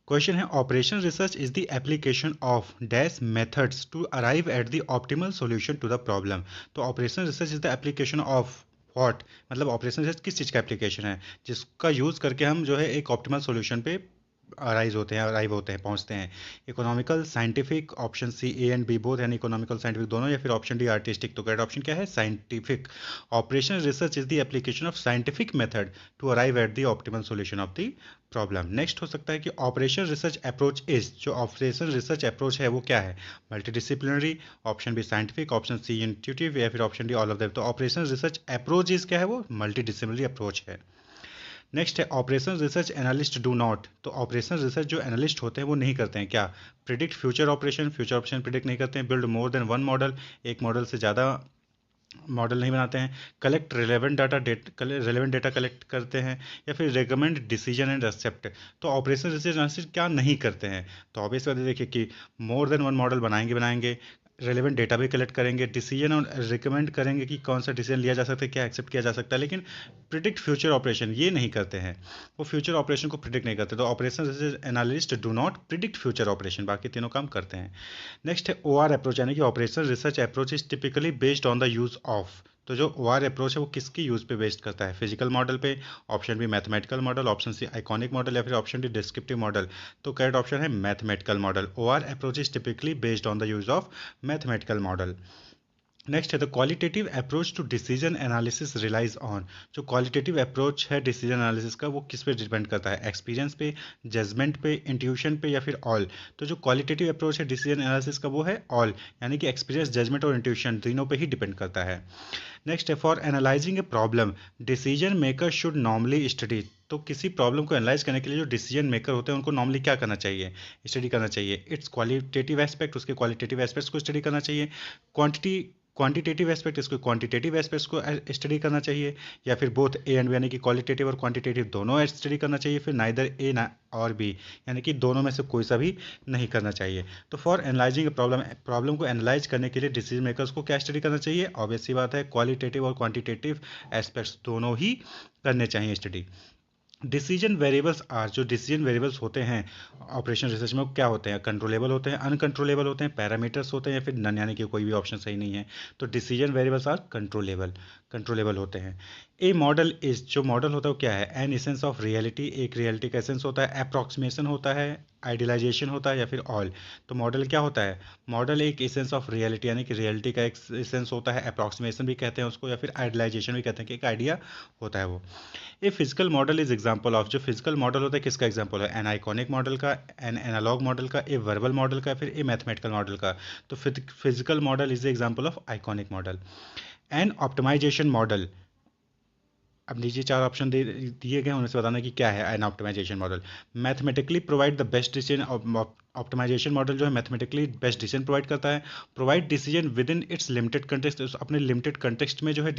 Question है operation research is the application of dash methods to arrive at the optimal solution to the problem. तो operation research is the application of what, मतलब operation research किस चीज़ का application है जिसका use करके हम जो है एक ऑप्टिमल सॉल्यूशन पे अराइव होते हैं, पहुंचते हैं। Economical, scientific, option C A and B both, यानी इकोनॉमिकल साइंटिफिक दोनों, या फिर ऑप्शन डी आर्टिस्टिक। तो करेक्ट ऑप्शन क्या है? Scientific. Operation research is the application of scientific method to arrive at the optimal solution of the problem. Next हो सकता है कि ऑपरेशन रिसर्च अप्रोच इज, जो ऑपरेशन रिसर्च अप्रोच है वो क्या है? Multidisciplinary, option B scientific, option C intuitive, या फिर option D all of them. तो ऑपरेशन रिसर्च अप्रोच इज क्या है? वो मल्टीडिसिप्लिनरी अप्रोच है। नेक्स्ट है operation research analyst do not. तो ऑपरेशन रिसर्च जो एनालिस्ट होते हैं वो नहीं करते हैं क्या? प्रिडिक्ट फ्यूचर ऑप्शन प्रिडिक्ट नहीं करते हैं। Build more than one model, एक मॉडल से ज़्यादा मॉडल नहीं बनाते हैं। कलेक्ट रेलेवेंट डेटा कलेक्ट करते हैं, या फिर रिकमेंड डिसीजन एंड एक्सेप्ट। तो ऑपरेशन रिसर्च एनालिसिस क्या नहीं करते हैं? तो ऑब्वियस बात है, देखिए कि मोर देन वन मॉडल बनाएंगे, रेलेवेंट डेटा भी कलेक्ट करेंगे, डिसीजन और रिकमेंड करेंगे कि कौन सा डिसीजन लिया जा सकता है, क्या एक्सेप्ट किया जा सकता है, लेकिन प्रिडिक्ट फ्यूचर ऑपरेशन ये नहीं करते हैं। वो फ्यूचर ऑपरेशन को प्रिडिक्ट नहीं करते। तो operation research analyst do not predict future operation, बाकी तीनों काम करते हैं। नेक्स्ट है ओ आर अप्रोच, यानी कि operation research approach is typically based on the use of. तो जो ओ आर अप्रोच है वो किसकी यूज पे बेस्ड करता है? फिजिकल मॉडल पे, option B mathematical model, option C iconic model, या फिर ऑप्शन डी डिस्क्रिप्टिव मॉडल। तो करेक्ट ऑप्शन है mathematical model. O R approach is typically based on the use of mathematical model. Next है the qualitative approach to decision analysis relies on. जो qualitative approach है decision analysis का वो किस पे depend करता है? एक्सपीरियंस पे, जजमेंट पे, इंट्यूशन पे, या फिर ऑल। तो जो क्वालिटेटिव अप्रोच है डिसीजन एनालिसिस का वो है ऑल, यानी कि एक्सपीरियंस, जजमेंट और इंट्यूशन तीनों पे ही डिपेंड करता है। नेक्स्ट है for analysing a problem decision maker should normally study. तो किसी प्रॉब्लम को एनालाइज करने के लिए जो डिसीजन मेकर होते हैं उनको नॉर्मली क्या करना चाहिए? स्टडी करना चाहिए। इट्स क्वालिटेटिव एस्पेक्ट, उसके क्वालिटेटिव एस्पेक्ट्स को स्टडी करना चाहिए। क्वांटिटी क्वांटिटेटिव एस्पेक्ट, इसको क्वांटिटेटिव एस्पेक्ट्स को स्टडी करना चाहिए, या फिर बोथ ए एंड बी, यानी कि क्वालिटेटिव और क्वांटिटेटिव दोनों स्टडी करना चाहिए, फिर नाइदर ए ना और बी, यानी कि दोनों में से कोई सा भी नहीं करना चाहिए। तो फॉर एनालाइजिंग प्रॉब्लम को एनालाइज करने के लिए डिसीजन मेकर्स को क्या स्टडी करना चाहिए? ऑब्वियस सी बात है, क्वालिटेटिव और क्वांटिटेटिव एस्पेक्ट्स दोनों ही करने चाहिए स्टडी। डिसीजन वेरिएबल्स आर, जो डिसीजन वेरिएबल्स होते हैं ऑपरेशन रिसर्च में वो क्या होते हैं? कंट्रोलेबल होते हैं, अनकंट्रोलेबल होते हैं, पैरामीटर्स होते हैं, या फिर नन, यानी कि कोई भी ऑप्शन सही नहीं है। तो डिसीजन वेरिएबल्स आर कंट्रोलेबल होते हैं। ए मॉडल इज, जो मॉडल होता है वो क्या है? एन एसेंस ऑफ रियलिटी, एक रियलिटी का एसेंस होता है। अप्रॉक्सीमेशन होता है, आइडियलाइजेशन होता है, या फिर ऑल। तो मॉडल क्या होता है? मॉडल एक एसेंस ऑफ रियलिटी, यानी कि रियलिटी का एक एसेंस होता है। अप्रॉक्सीमेशन भी कहते हैं उसको, या फिर आइडियलाइजेशन भी कहते हैं कि एक आइडिया होता है वो। A physical model is example of, जो फिजिकल मॉडल होता है किसका एग्जाम्पल है? एन आइकॉनिक मॉडल का, एन एनालॉग मॉडल का, ए वर्बल मॉडल का, फिर ए मैथमेटिकल मॉडल का। तो physical model is example of iconic model. An optimization model, अब नीचे चार ऑप्शन दिए गए उनमें से बताना कि क्या है an optimization model. Mathematically provide the best decision, optimization model जो है मैथमेटिकली बेस्ट डिसीजन प्रोवाइड करता है। Provide decision with in its limited context, अपने लिमिटेड कंटेक्स्ट में जो है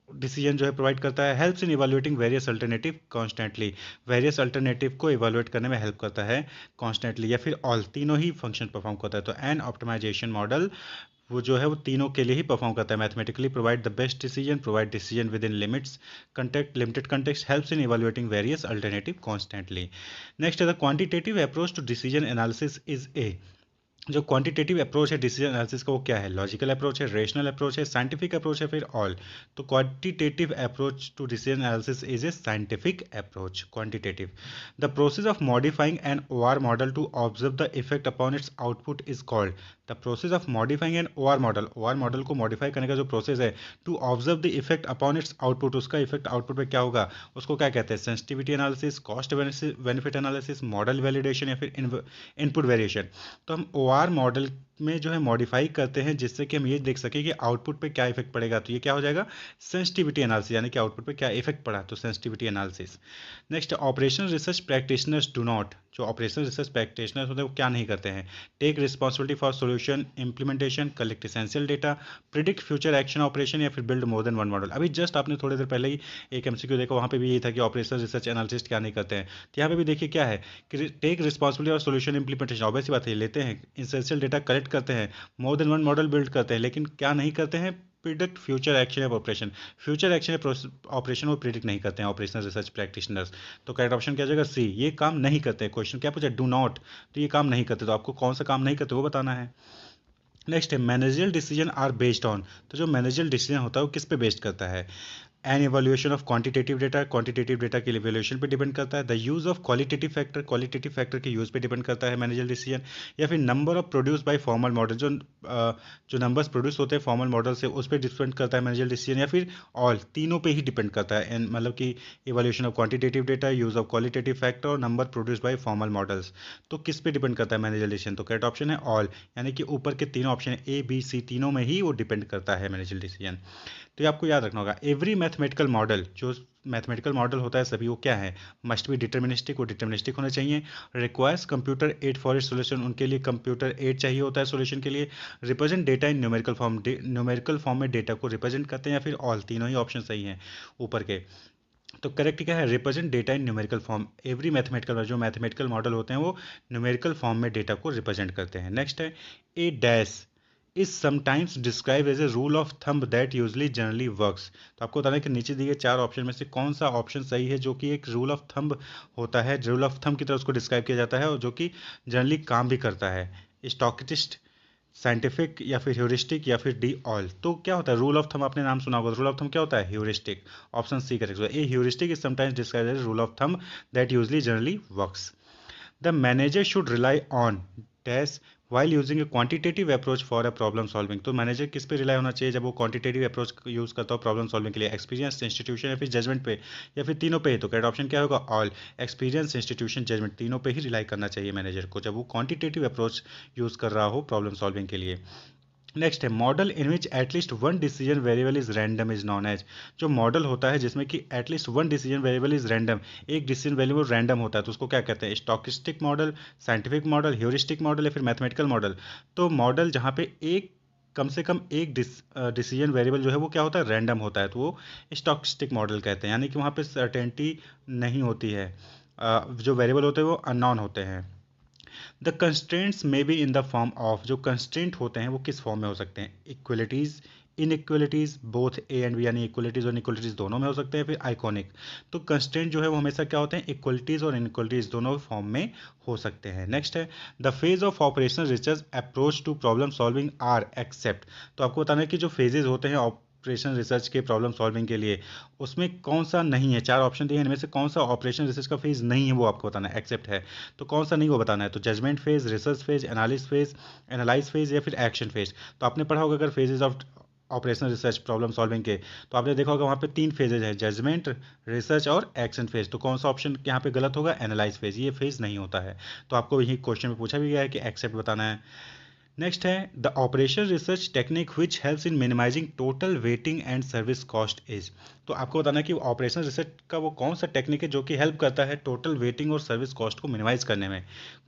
डिसीजन जो है प्रोवाइड करता है। Helps in evaluating various alternative constantly, various alternative को इवेलुएट करने में हेल्प करता है कॉन्स्टेंटली, या फिर ऑल, तीनों ही फंक्शन परफॉर्म करता है। तो एन ऑप्टिमाइजेशन मॉडल वो जो है वो तीनों के लिए ही परफॉर्म करता है। Mathematically provide the best decision, provide decision with in limits contact, limited context, helps in evaluating various alternative constantly. Next है the quantitative approach to decision analysis is A. जो क्वांटिटेटिव अप्रोच है decision analysis का वो क्या है? Logical approach है, rational approach है, scientific approach है, फिर ऑल। तो quantitative approach to decision analysis is a scientific approach. Quantitative, the process of modifying an O R model to observe the effect upon its output is called. The process of modifying an O R model को modify करने का जो process है to observe the effect upon its output, उसका effect output पे क्या होगा उसको क्या कहते हैं? Sensitivity analysis, cost benefit analysis, model validation, या फिर इनपुट वेरिएशन। तो हम ओ आर मॉडल में जो है मॉडिफाई करते हैं जिससे कि हम ये देख सकें कि आउटपुट पे क्या इफेक्ट पड़ेगा। तो ये क्या हो जाएगा? सेंसिटिविटी एनालिसिस, यानी कि आउटपुट पे क्या इफेक्ट पड़ा, तो sensitivity analysis. Next, operation research practitioners do not, जो ऑपरेशन रिसर्च प्रैक्टिशनर्स होते हैं वो क्या नहीं करते हैं? Take responsibility for solution implementation, collect essential data, predict future action operation, या फिर build more than one model. अभी जस्ट आपने थोड़ी देर पहले ही एक एमसीक्यू देखा, वहाँ पे भी यही था कि ऑपरेशन रिसर्च एनालिसिस्ट क्या नहीं करते हैं। तो यहाँ पे भी देखिए क्या है कि टेक रिस्पॉन्सिबिलिटी और सोल्यूशन इंप्लीमेंटेशन, ऑब्वियस बात है लेते हैं, एसेंशियल डेटा कलेक्ट करते हैं, मोर देन वन मॉडल बिल्ड करते हैं, लेकिन क्या नहीं करते हैं? Predict future action of operation. Future action operation वो प्रिडिक्ट नहीं करते हैं ऑपरेशनल रिसर्च प्रैक्टिशनर्स। तो करेक्ट ऑप्शन क्या हो जाएगा? सी, ये काम नहीं करते। क्वेश्चन क्या पूछा? डू नॉट, तो ये काम नहीं करते, तो आपको कौन सा काम नहीं करते वो बताना है। नेक्स्ट है managerial decision are based on, तो जो मैनेजरियल डिसीजन होता है वो किस पे बेस्ड करता है? An evolution of quantitative data, quantitative data के इवोल्यूशन पे डिपेंड करता है। The use of qualitative factor के यूज पे डिपेंड करता है मैनेजरियल डिसीजन। या फिर number of produce by formal model, जो नंबर्स प्रोड्यूस होते हैं फॉर्मल मॉडल से उस पर डिपेंड करता है मैनेजरियल डिसीजन। या फिर ऑल तीनों पे ही डिपेंड करता है, मतलब कि evolution of quantitative data, use of qualitative factor और number produce by formal models. तो किस पे डिपेंड करता है मैनेजरियल डिसीजन? तो करेक्ट ऑप्शन है ऑल, यानी कि ऊपर के तीनों ऑप्शन ए बी सी तीनों में ही वो डिपेंड करता है मैनेजरियल डिसीजन। तो ये आपको याद रखना होगा। एवरी मैथमेटिकल मॉडल, जो मैथमेटिकल मॉडल होता है सभी, वो क्या है? मस्ट बी डिटर्मिनिस्टिक, वो डिटर्मिनिस्टिक होना चाहिए। Requires computer aid for it solution, उनके लिए कंप्यूटर एड चाहिए होता है सोल्यूशन के लिए। Represent data in numerical form, numerical form में डेटा को रिप्रेजेंट करते हैं। या फिर ऑल, तीनों ही ऑप्शन सही हैं ऊपर के। तो करेक्ट क्या है? Represent data in numerical form. Every mathematical, जो मैथमेटिकल मॉडल होते हैं वो न्यूमेरिकल फॉर्म में डेटा को रिप्रेजेंट करते हैं। नेक्स्ट है a dash is sometimes describe as a rule of thumb that usually generally works. तो आपको बताना है कि नीचे दिए 4 ऑप्शन में से कौन सा ऑप्शन सही है जो कि एक रूल ऑफ थंब होता है, रूल ऑफ थंब की तरह उसको डिस्क्राइब किया जाता है और जो कि जनरली काम भी करता है। स्टोकेस्टिक, साइंटिफिक, या फिर ह्यूरिस्टिक, या फिर डी ऑल। तो क्या होता है रूल ऑफ थंब? आपने नाम सुना होगा। रूल ऑफ थंब क्या होता है? Heuristic. Option C correct. A heuristic is sometimes describe as rule of thumb that usually generally works. The manager should rely on dash while using a quantitative approach for a problem solving. तो manager किस पे rely होना चाहिए जब वो quantitative approach use करता हो problem solving के लिए? एक्सपीरियंस, इंस्टीट्यूशन, या फिर जजमेंट पे, या फिर तीनों पे ही? तो करेक्ट ऑप्शन क्या होगा? ऑल। एक्सपीरियंस, इंस्टीट्यूशन, जजमेंट, तीनों पे ही रिलाई करना चाहिए मैनेजर को जब वो क्वांटिटेटिव अप्रोच यूज कर रहा हो प्रॉब्लम सॉल्विंग के लिए। नेक्स्ट है model in which at least one decision variable is random is known as. जो मॉडल होता है जिसमें कि at least one decision variable is random, एक डिसीजन वेरिएबल रैंडम होता है, तो उसको क्या कहते हैं? Stochastic model, scientific model, heuristic model, या फिर मैथमेटिकल मॉडल। तो मॉडल जहाँ पे एक कम से कम एक डिसीजन वेरिएबल जो है वो क्या होता है? रैंडम होता है, तो वो स्टोकेस्टिक मॉडल कहते हैं। यानी कि वहाँ पे सर्टेनिटी नहीं होती है, जो वेरिएबल होते हैं वो अननोन होते हैं। The constraints may be in the form of, जो कंस्ट्रेंट होते हैं वो किस फॉर्म में हो सकते हैं? Equalities, inequalities, both A and B, यानी इक्वलिटीज और इनइक्वलिटीज दोनों में हो सकते हैं। फिर आइकॉनिक। तो कंस्ट्रेंट जो है वो हमेशा क्या होते हैं? इक्वलिटीज और इनइक्वलिटीज दोनों फॉर्म में हो सकते हैं। नेक्स्ट है the phase of operational research approach to problem solving are except. तो आपको बताना है कि जो फेजेज होते हैं ऑपरेशन रिसर्च के प्रॉब्लम सॉल्विंग के लिए, उसमें कौन सा नहीं है? 4 ऑप्शन दिए हैं, इनमें से कौन सा ऑपरेशन रिसर्च का फेज नहीं है वो आपको बताना है। एक्सेप्ट है तो कौन सा नहीं वो बताना है। तो judgement phase, research phase, analyse phase, या फिर एक्शन फेज। तो आपने पढ़ा होगा अगर phases of operational research problem solving के, तो आपने देखा होगा वहाँ पे 3 फेजेज है, जजमेंट, रिसर्च और एक्शन फेज। तो कौन सा ऑप्शन यहाँ पे गलत होगा? एनालाइज फेज, ये फेज नहीं होता है। तो आपको यही क्वेश्चन में पूछा भी गया है कि एक्सेप्ट बताना है। नेक्स्ट है the operation research technique which helps in minimizing total waiting and service cost is. तो आपको बताना है कि ऑपरेशन रिसर्च का वो कौन सा टेक्निक है जो कि हेल्प करता है टोटल वेटिंग और सर्विस कॉस्ट को मिनिमाइज करने में?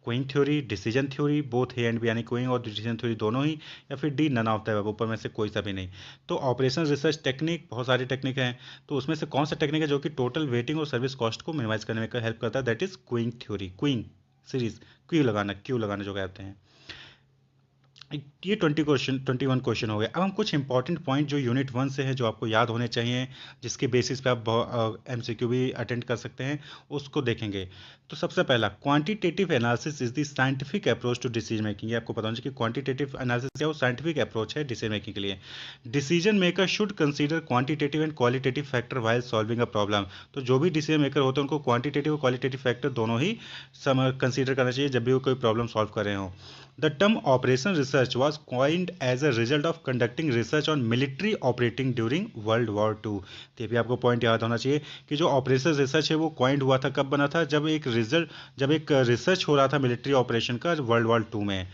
Queuing theory, decision theory, both A and B, यानी क्विंग और डिसीजन थ्योरी दोनों ही, या फिर D none of the above, ऊपर में से कोई सा भी नहीं। तो ऑपरेशन रिसर्च टेक्निक बहुत सारी टेक्निक हैं, तो उसमें से कौन सा टेक्निक है जो कि टोटल वेटिंग और सर्विस कॉस्ट को मिनिमाइज करने में हेल्प करता है? That is Qing theory. Qing series, Q लगाना जो कहते हैं। ये 21 क्वेश्चन हो गए। अब हम कुछ इंपॉर्टेंट पॉइंट जो यूनिट 1 से है जो आपको याद होने चाहिए, जिसके बेसिस पे आप एमसीक्यू भी अटेंड कर सकते हैं, उसको देखेंगे। तो सबसे पहला, quantitative analysis is the scientific approach to decision making. ये आपको पता होना चाहिए कि क्वांटिटेटिव एनालिसिस क्या है, वो साइंटिफिक अप्रोच है डिसीजन मेकिंग के लिए। Decision maker should consider quantitative and qualitative factor while solving a problem. तो जो भी डिसीजन मेकर होते हैं उनको क्वांटिटेटिव और क्वालिटेटिव फैक्टर दोनों ही कंसीडर करना चाहिए जब भी वो कोई प्रॉब्लम सॉल्व कर रहे हो। The term operation research was coined as a result of conducting research on military operating during World War II। तो ये भी आपको पॉइंट याद होना चाहिए कि जो ऑपरेशन रिसर्च है वो कॉइंड हुआ था, कब बना था? जब एक रिसर्च हो रहा था मिलिट्री ऑपरेशन का वर्ल्ड वॉर 2 में।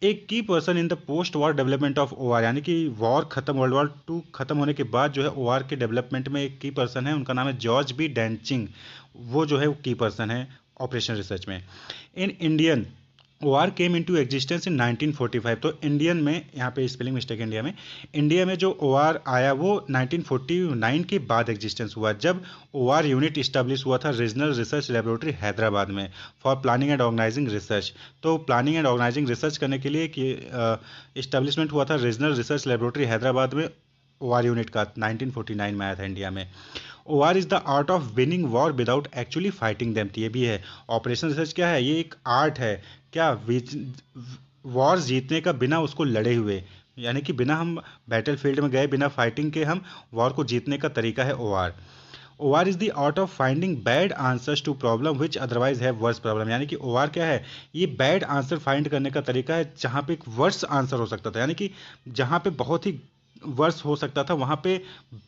एक की person in the post war development of OR, यानी कि वॉर खत्म, वर्ल्ड वॉर 2 खत्म होने के बाद जो है ओआर के डेवलपमेंट में एक की पर्सन है, उनका नाम है जॉर्ज बी डेंचिंग। वो जो है वो की पर्सन है ऑपरेशन रिसर्च में। In Indian OR came into existence in 1945। तो इंडियन में, यहाँ पे स्पेलिंग मिस्टेक, इंडिया में जो OR आया वो 1949 के बाद एग्जिस्टेंस हुआ, जब OR यूनिट इस्टेब्लिश हुआ था रीजनल रिसर्च लेबोरेटरी हैदराबाद में for planning and organizing research. तो प्लानिंग एंड ऑर्गेनाइजिंग रिसर्च करने के लिए कि इस्टेब्लिशमेंट हुआ था रीजनल रिसर्च लेबोरेटरी हैदराबाद में OR यूनिट का 1949 में आया था इंडिया में। OR is the art of winning war without actually fighting them, ये भी है। ऑपरेशन रिसर्च क्या है, ये एक आर्ट है, क्या वॉर जीतने का बिना उसको लड़े हुए, यानी कि बिना हम बैटल फील्ड में गए, बिना फाइटिंग के हम वॉर को जीतने का तरीका है OR। OR is the art of finding bad answers to problem which otherwise have worse problem, यानी कि OR क्या है, ये बैड आंसर फाइंड करने का तरीका है जहाँ पे एक वर्स आंसर हो सकता था, यानी कि जहाँ पे बहुत ही वर्स हो सकता था वहाँ पे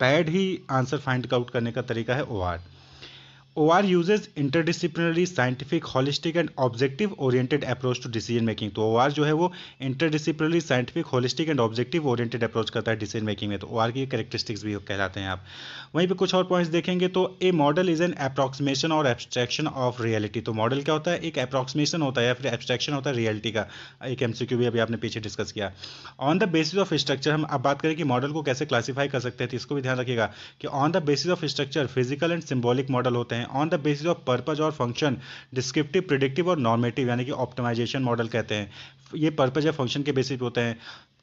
बैड ही आंसर फाइंड आउट करने का तरीका है OR। OR uses interdisciplinary, scientific, holistic and objective oriented approach to decision making। तो OR जो है वो interdisciplinary, scientific, holistic and objective oriented approach करता है decision making में। तो OR की characteristics भी कहलाते हैं आप। वहीं पे कुछ और points देखेंगे तो a model is an approximation or abstraction of reality। तो model क्या होता है, एक approximation होता है या फिर abstraction होता है reality का। एक MCQ भी अभी आपने पीछे डिस्कस किया। On the basis of structure, हम अब बात करें कि मॉडल को कैसे क्लासीफाई कर सकते हैं, तो इसको भी ध्यान रखिएगा कि on the basis of structure physical and symbolic model होते हैं। On the basis of purpose और फंक्शन डिस्क्रिप्टिव, प्रिडिक्टिव और नॉर्मेटिव, यानी कि ऑप्टिमाइजेशन मॉडल कहते हैं। ये पर्पज या फंक्शन के बेसिस पे होते हैं।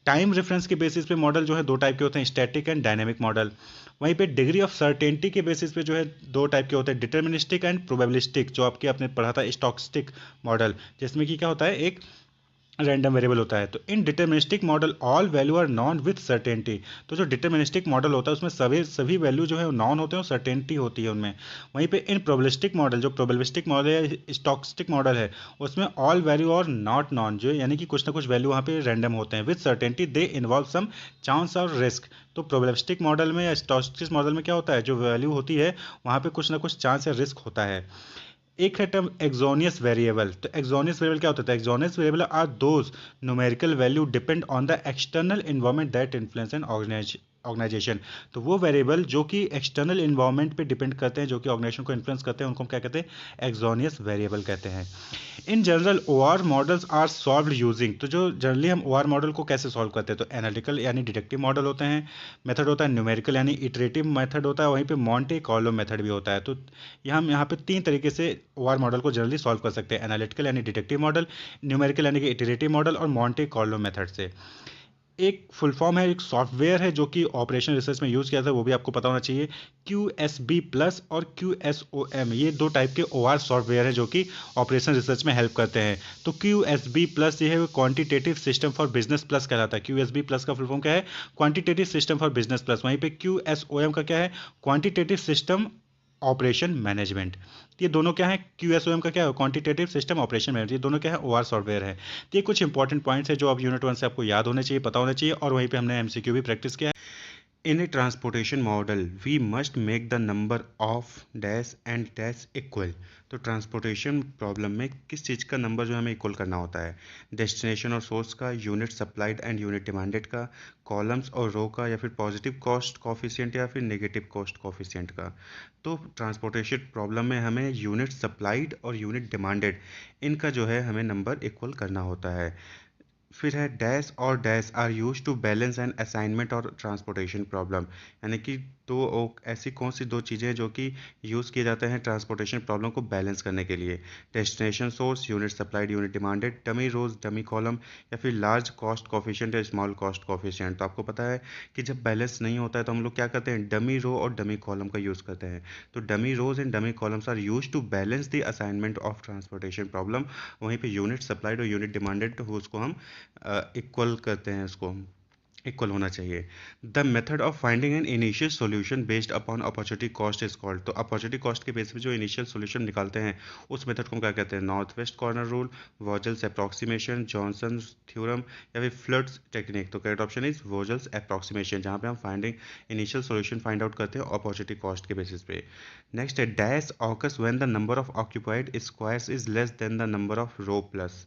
टाइम रेफरेंस के बेसिस पे मॉडल जो है दो टाइप के होते हैं, स्टैटिक एंड डायनेमिक मॉडल। वहीं पे डिग्री ऑफ सर्टेनिटी के बेसिस पे जो है दो टाइप के होते हैं, डिटर्मिनिस्टिक एंड प्रोबेबिलिस्टिक, जो आपके आपने पढ़ा था स्टॉक्स्टिक मॉडल, जिसमें कि क्या होता है, एक रैंडम वेरिएबल होता है। तो in deterministic model all value are known with certainty. तो जो डिटर्मिनिस्टिक मॉडल होता है उसमें सभी वैल्यू जो है वो नॉन होते हैं और सर्टेनिटी होती है उनमें। वहीं पे इन प्रोबेबिलिस्टिक मॉडल, जो प्रोबेबिलिस्टिक मॉडल है, स्टॉक्स्टिक मॉडल है, उसमें ऑल वैल्यू और नॉट नॉन, जो यानी कि कुछ ना कुछ वैल्यू वहाँ पे रैंडम होते हैं। With certainty they involve some chance और रिस्क। तो प्रोबेबिलिस्टिक मॉडल में या स्टॉक्स्टिक मॉडल में क्या होता है, जो वैल्यू होती है वहाँ पे कुछ ना कुछ चांस या रिस्क होता है। एक है टर्म एक्सोनियस वेरिएबल। तो एक्सोनियस वेरिएबल क्या होता है, exogenous variable are those numerical value depend on the external environment that influence an organization. तो वो वेरिएबल जो कि एक्सटर्नल एनवायरनमेंट पे डिपेंड करते हैं, जो कि ऑर्गेनाइजेशन को इन्फ्लुएंस करते हैं, उनको हम क्या कहते हैं, एक्सोनियस वेरिएबल कहते हैं। In general OR models are solved using. तो जो जनरली हम OR मॉडल को कैसे सॉल्व करते हैं, तो एनालिटिकल यानी डिडक्टिव मॉडल होते हैं, मेथड होता है न्यूमेरिकल यानी इटरेटिव मेथड होता है, वहीं पे मॉन्टे कार्लो मेथड भी होता है। तो हम यहाँ पे तीन तरीके से OR मॉडल को जनरली सॉल्व कर सकते हैं, एनालिटिकल यानी डिडक्टिव मॉडल, न्यूमेरिकल यानी कि इटरेटिव मॉडल और मॉन्टे कार्लो मेथड से। एक फुल फॉर्म है, एक सॉफ्टवेयर है जो कि ऑपरेशन रिसर्च में यूज़ किया था, वो भी आपको पता होना चाहिए। QSB प्लस और QSOM, ये दो टाइप के OR सॉफ्टवेयर है जो कि ऑपरेशन रिसर्च में हेल्प करते हैं। तो QSB प्लस ये है quantitative system for business plus कहलाता है। QSB प्लस का फुल फॉर्म क्या है, quantitative system for business plus. वहीं पे QSOM का क्या है, क्वांटिटेटिव सिस्टम ऑपरेशन मैनेजमेंट। ये दोनों क्या है, QSOM का क्या है, क्वांटिटेटिव सिस्टम ऑपरेशन मैनेजमेंट, ये दोनों क्या है, OR सॉफ्टवेयर है। तो ये कुछ इंपॉर्टेंट पॉइंट्स है जो अब यूनिट 1 से आपको याद होने चाहिए, पता होना चाहिए, और वहीं पे हमने MCQ भी प्रैक्टिस किया है। In a transportation model, we must make the number of dash and dash equal। तो ट्रांसपोर्टेशन प्रॉब्लम में किस चीज़ का नंबर जो हमें इक्वल करना होता है, डेस्टिनेशन और सोर्स का, unit supplied and unit demanded का, कॉलम्स और रो का, या फिर पॉजिटिव कॉस्ट कॉफिशिएंट या फिर नेगेटिव कॉस्ट कॉफिशिएंट का। तो ट्रांसपोर्टेशन प्रॉब्लम में हमें यूनिट सप्लाइड और यूनिट डिमांडेड, इनका जो है हमें नंबर इक्वल करना होता है। फिर है डैश और dash are use to balance and assignment और ट्रांसपोर्टेशन प्रॉब्लम, यानी कि ऐसी कौन सी दो चीज़ें जो कि यूज़ किए जाते हैं ट्रांसपोर्टेशन प्रॉब्लम को बैलेंस करने के लिए, destination source, unit supplied unit demanded, dummy rows dummy column, या फिर लार्ज कॉस्ट कॉफिशिएंट या स्मॉल कॉस्ट कॉफिशिएंट। तो आपको पता है कि जब बैलेंस नहीं होता है तो हम लोग क्या करते हैं, डमी रो और डमी कॉलम का यूज़ करते हैं। तो dummy rows and dummy columns are use to balance the assignment of transportation problem. वहीं पे यूनिट सप्लाइड और यूनिट डिमांडेड हो उसको हम इक्वल करते हैं, उसको इक्वल होना चाहिए। The method of finding an initial solution based upon opportunity cost is called. तो अपॉर्चुनिटी कॉस्ट के बेस पे जो इनिशियल सॉल्यूशन निकालते हैं उस मेथड को हम क्या कहते हैं, north west corner rule, Vogel's approximation, Johnson theorem, या फिर फ्लड्स टेक्निक। तो correct option is Vogel's approximation, जहाँ पे हम finding initial solution find out करते हैं अपॉर्चुनिटी कॉस्ट के बेसिस पे। नेक्स्ट है dash occurs when the number of occupied squares is less than the number of row plus.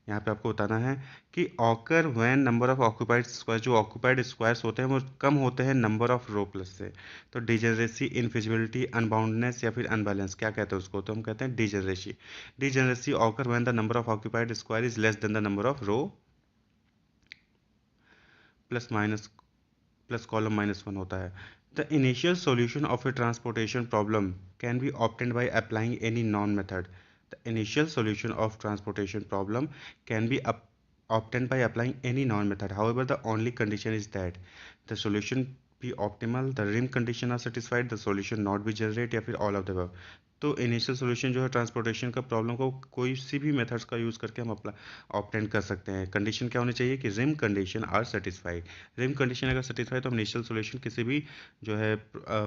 यहाँ पे आपको बताना है कि occur when number of occupied square, जो ऑक्यूपाइड स्क्वायर्स होते हैं वो कम होते हैं नंबर ऑफ रो प्लस से। तो डिजेनरेसी, इनफिजिबिलिटी, अनबाउंडनेस या फिर अनबैलेंस, क्या कहते हैं उसको, तो हम कहते हैं degeneracy. Degeneracy occur when the number of occupied square is less than the number of row plus minus plus column -1 होता है। The initial solution of a transportation problem can be obtained by applying any known method. The initial solution of transportation problem can be obtained by applying any known method. However, the only condition is that the solution be optimal, the rim condition are satisfied, the solution not be generate, या फिर all of the above. तो initial solution जो है transportation का problem को कोई सी भी methods का यूज़ करके हम अपना ऑप्टेंड कर सकते हैं। कंडीशन क्या होनी चाहिए कि rim condition are satisfied. Rim condition अगर सेटिस्फाइड तो हम इनिशियल सॉल्यूशन किसी भी जो है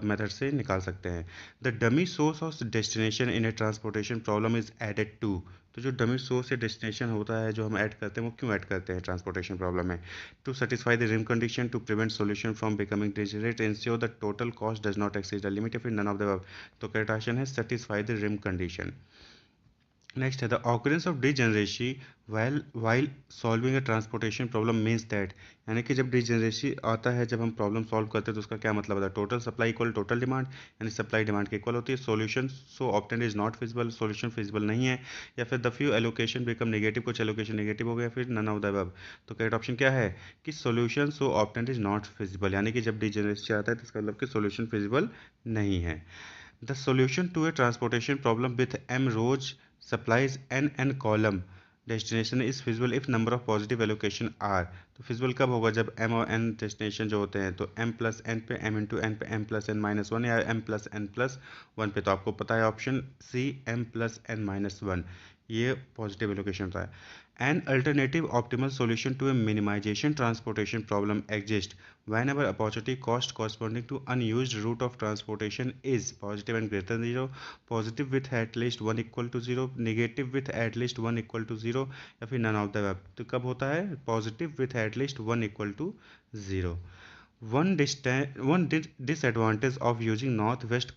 मेथड से निकाल सकते हैं। The dummy source of destination in a transportation problem is added to. तो जो डमी सोर्स या डेस्टिनेशन होता है जो हम ऐड करते हैं वो क्यों ऐड करते हैं ट्रांसपोर्टेशन प्रॉब्लम में? To satisfy the rim condition, to prevent solution from becoming degenerate, ensure the total cost does not exceed the limit, या फिर none of the above। तो करेक्ट ऑप्शन है satisfy the rim condition। Next है the occurrence of degeneracy while solving a transportation problem means that, यानी कि जब degeneracy आता है जब हम प्रॉब्लम सॉल्व करते हैं तो उसका क्या मतलब होता है? Total supply equal total demand, यानी सप्लाई डिमांड के इक्वल होती है। Solution so obtained is not feasible, solution feasible नहीं है। या फिर the few allocation become negative, कुछ एलोकेशन नेगेटिव हो गया, फिर नन ऑफ द अबव। तो करेक्ट ऑप्शन क्या है कि solution so obtained is not feasible, यानी कि जब डिजेनरेसी आता है तो इसका मतलब कि सॉल्यूशन फिजिबल नहीं है। The solution to a transportation problem with m rows supplies n column destination is feasible if number of positive allocation are। तो feasible कब होगा? जब m और n destination जो होते हैं तो m प्लस n पे m इंटू n पे m plus n minus one, या m plus n plus one पे। तो आपको पता है option C m plus n minus one ये पॉजिटिव एलोकेशन होता है। An alternative optimal solution to a minimization transportation problem exists whenever opportunity cost corresponding to unused route of transportation is positive and greater than zero, positive with at least one equal to zero, negative with at least one equal to zero, या फिर none of the above। तो कब होता है? positive with at least one equal to zero। One disadvantage of using northwest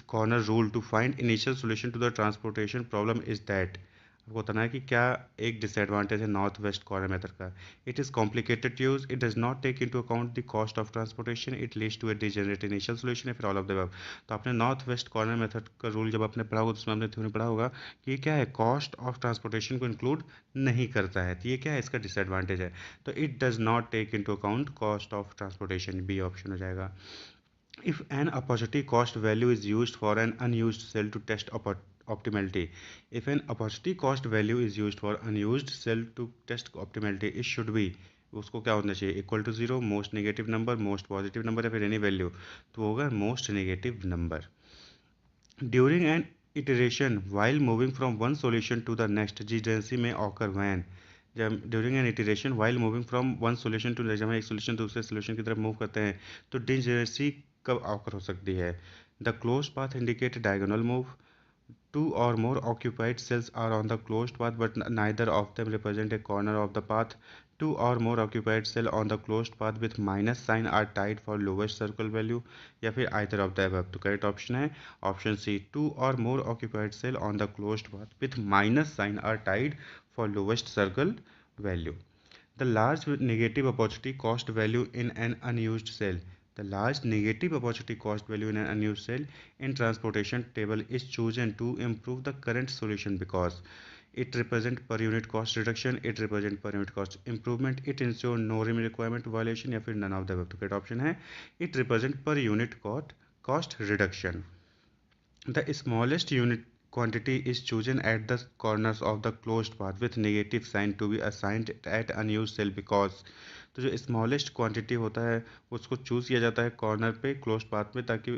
corner rule to find initial solution to the transportation problem is that, आपको बताना है कि क्या एक डिसएडवांटेज है नॉर्थ वेस्ट कॉर्नर मेथड का। It is complicated to use, it does not take into account the cost of transportation, it leads to a degenerate initial solution, या फिर ऑल ऑफ द अबव। तो आपने north west corner method का rule जब आपने पढ़ा होगा तो उसमें आपने थ्योरी पढ़ा होगा कि ये क्या है, कॉस्ट ऑफ ट्रांसपोर्टेशन को इंक्लूड नहीं करता है। तो ये क्या है, इसका डिसएडवांटेज है। तो it does not take into account cost of transportation, B option हो जाएगा। If an opportunity cost value is used for an unused cell to test optimality, if an opportunity cost value is used for unused cell to test optimality, it should be, उसको क्या होना चाहिए? Equal to zero, most negative number, most positive number, या फिर any value. तो होगा most negative number. During an iteration while moving from one solution to the next, degeneracy may occur when, जब during an iteration while moving from one solution to, जब हम एक solution दूसरे solution की तरफ move करते हैं तो डिजेनरेसी कब ऑकर हो सकती है? The close path indicate diagonal move, two or more occupied cells are on the closed path but neither of them represent a corner of the path, two or more occupied cells on the closed path with minus sign are tied for lowest circle value, या फिर either of the above। तो correct option है option C, two or more occupied cells on the closed path with minus sign are tied for lowest circle value। The large negative opportunity cost value in an unused cell, the large negative opportunity cost value in an unused cell in transportation table is chosen to improve the current solution because it represent per unit cost reduction, it represent per unit cost improvement, it ensure no rim requirement violation, या फिर none of the above। तो correct option है it represent per unit cost reduction। The smallest unit quantity is chosen at the corners of the closed path with negative sign to be assigned at unused cell because, तो जो smallest quantity होता है उसको choose किया जाता है corner पे closed path में ताकि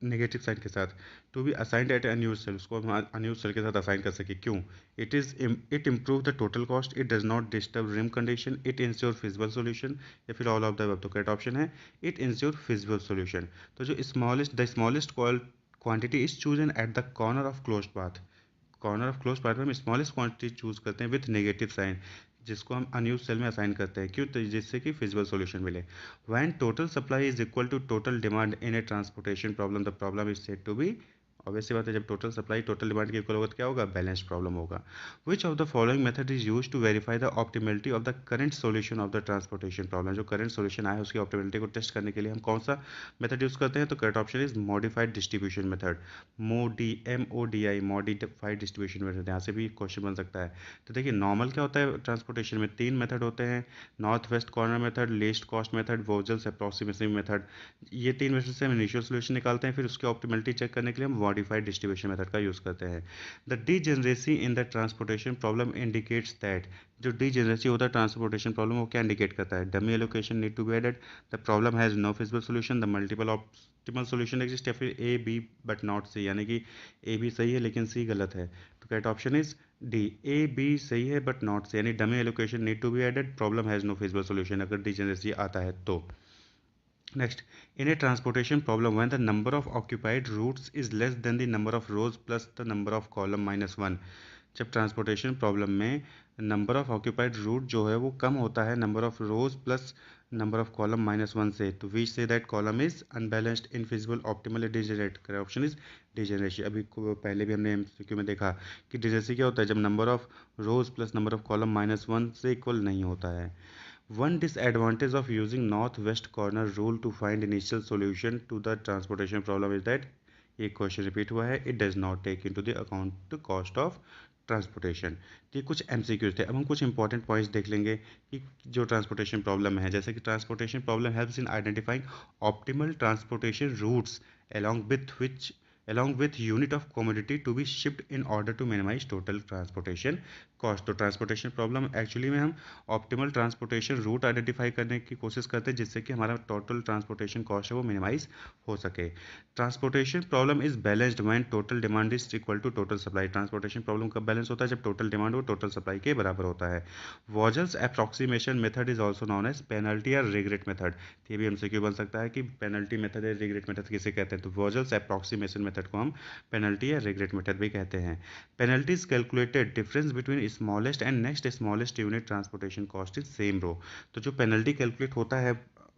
नेगेटिव साइन के साथ to be assigned at unused cell, उसको हम अनयूज सेल के साथ असाइन कर सके। क्यों? It improve the total cost, it does not disturb rim condition, it ensure feasible solution, या फिर ऑल ऑफ द अबव। तो करेक्ट ऑप्शन है इट इंश्योर फिजिबल सोल्यूशन। तो जो smallest quantity is chosen at the corner of closed path, corner of close part में हम smallest quantity choose करते हैं विथ नेगेटिव साइन, जिसको हम अनयूज सेल में असाइन करते हैं। क्यों? तो जिससे कि फिजिबल सॉल्यूशन मिले। When total supply is equal to total demand in a transportation problem, the problem is said to be, obviously बात है जब टोटल सप्लाई टोटल डिमांड के इक्वल होगा तो क्या होगा? बैलेंस प्रॉब्लम होगा। Which of the following method is use to verify the optimality of the current solution of the transportation problem, जो करंट सॉल्यूशन आया है उसकी ऑप्टिमलिटी को टेस्ट करने के लिए हम कौन सा मेथड यूज करते हैं? तो correct option is modified distribution method, MODI modified distribution method. यहाँ से भी क्वेश्चन बन सकता है। तो देखिए नॉर्मल क्या होता है ट्रांसपोर्टेशन में, तीन मेथड होते हैं, north west corner method, least cost method, Vogel's approximation method. ये तीन मेथड से हम इनिशियल सोल्यूशन निकालते हैं, फिर उसकी ऑप्टिमलिटी चेक करने के लिए हम मॉडिफाइड डिस्ट्रीब्यूशन मेथड का यूज़ करते हैं। The degeneracy in the transportation problem indicates that, जो डीजेनरेसी होता है ट्रांसपोर्टेशन प्रॉब्लम वो क्या इंडिकेट करता है? Dummy allocation need to be added, the problem has no feasible solution, the multiple optimal solution exist, या फिर A B but not C, यानी कि ए भी सही है लेकिन सी गलत है। तो correct option is D, A B सही है बट नॉट सी, यानी dummy allocation need to be added, problem has no feasible solution अगर डीजेनरेसी आता है तो। Next, in a transportation problem, when the number of occupied routes is less than the number of rows plus the number of column minus 1, जब transportation problem में number of occupied route जो है वो कम होता है number of rows plus number of column -1 से, तो we say that column is unbalanced, infeasible, optimally degenerate. Correct option is degeneracy. अभी पहले भी हमने एमसीक्यू में देखा कि डिजेनरेसी क्या होता है, जब number of rows plus number of column -1 से इक्वल नहीं होता है। One disadvantage of using northwest corner rule to find initial solution to the transportation problem is that, ये क्वेश्चन रिपीट हुआ है, it does not take into the account the cost of transportation. ये कुछ MCQs थे। अब हम कुछ important points देख लेंगे कि जो ट्रांसपोर्टेशन प्रॉब्लम है, जैसे कि transportation problem helps in identifying optimal transportation roots along with unit of commodity to be shipped in order to minimize total transportation cost। तो ट्रांसपोर्टेशन प्रॉब्लम एक्चुअली में हम ऑप्टिमल ट्रांसपोर्टेशन रूट आइडेंटिफाई करने की कोशिश करते हैं जिससे कि हमारा टोटल ट्रांसपोर्टेशन कॉस्ट है वो मिनिमाइज हो सके। Transportation problem is balanced when total demand is equal to total supply. Transportation problem कब बैलेंस होता है? जब टोटल डिमांड हो टोटल सप्लाई के बराबर होता है। Vogel's approximation method is also known as penalty या रिग्रेट मेथड। ये भी एमसीक्यू बन सकता है कि पेनल्टी मेथड या रिग्रेट मेथड किसे कहते हैं, तो वॉजल्स अप्रॉक्सीमेशन मेथड को हम पेनल्टी या रिग्रेट मेथड भी कहते हैं। Penalty is calculated difference between smallest and next smallest unit transportation cost in same row. तो जो पेनल्टी कैलकुलेट होता है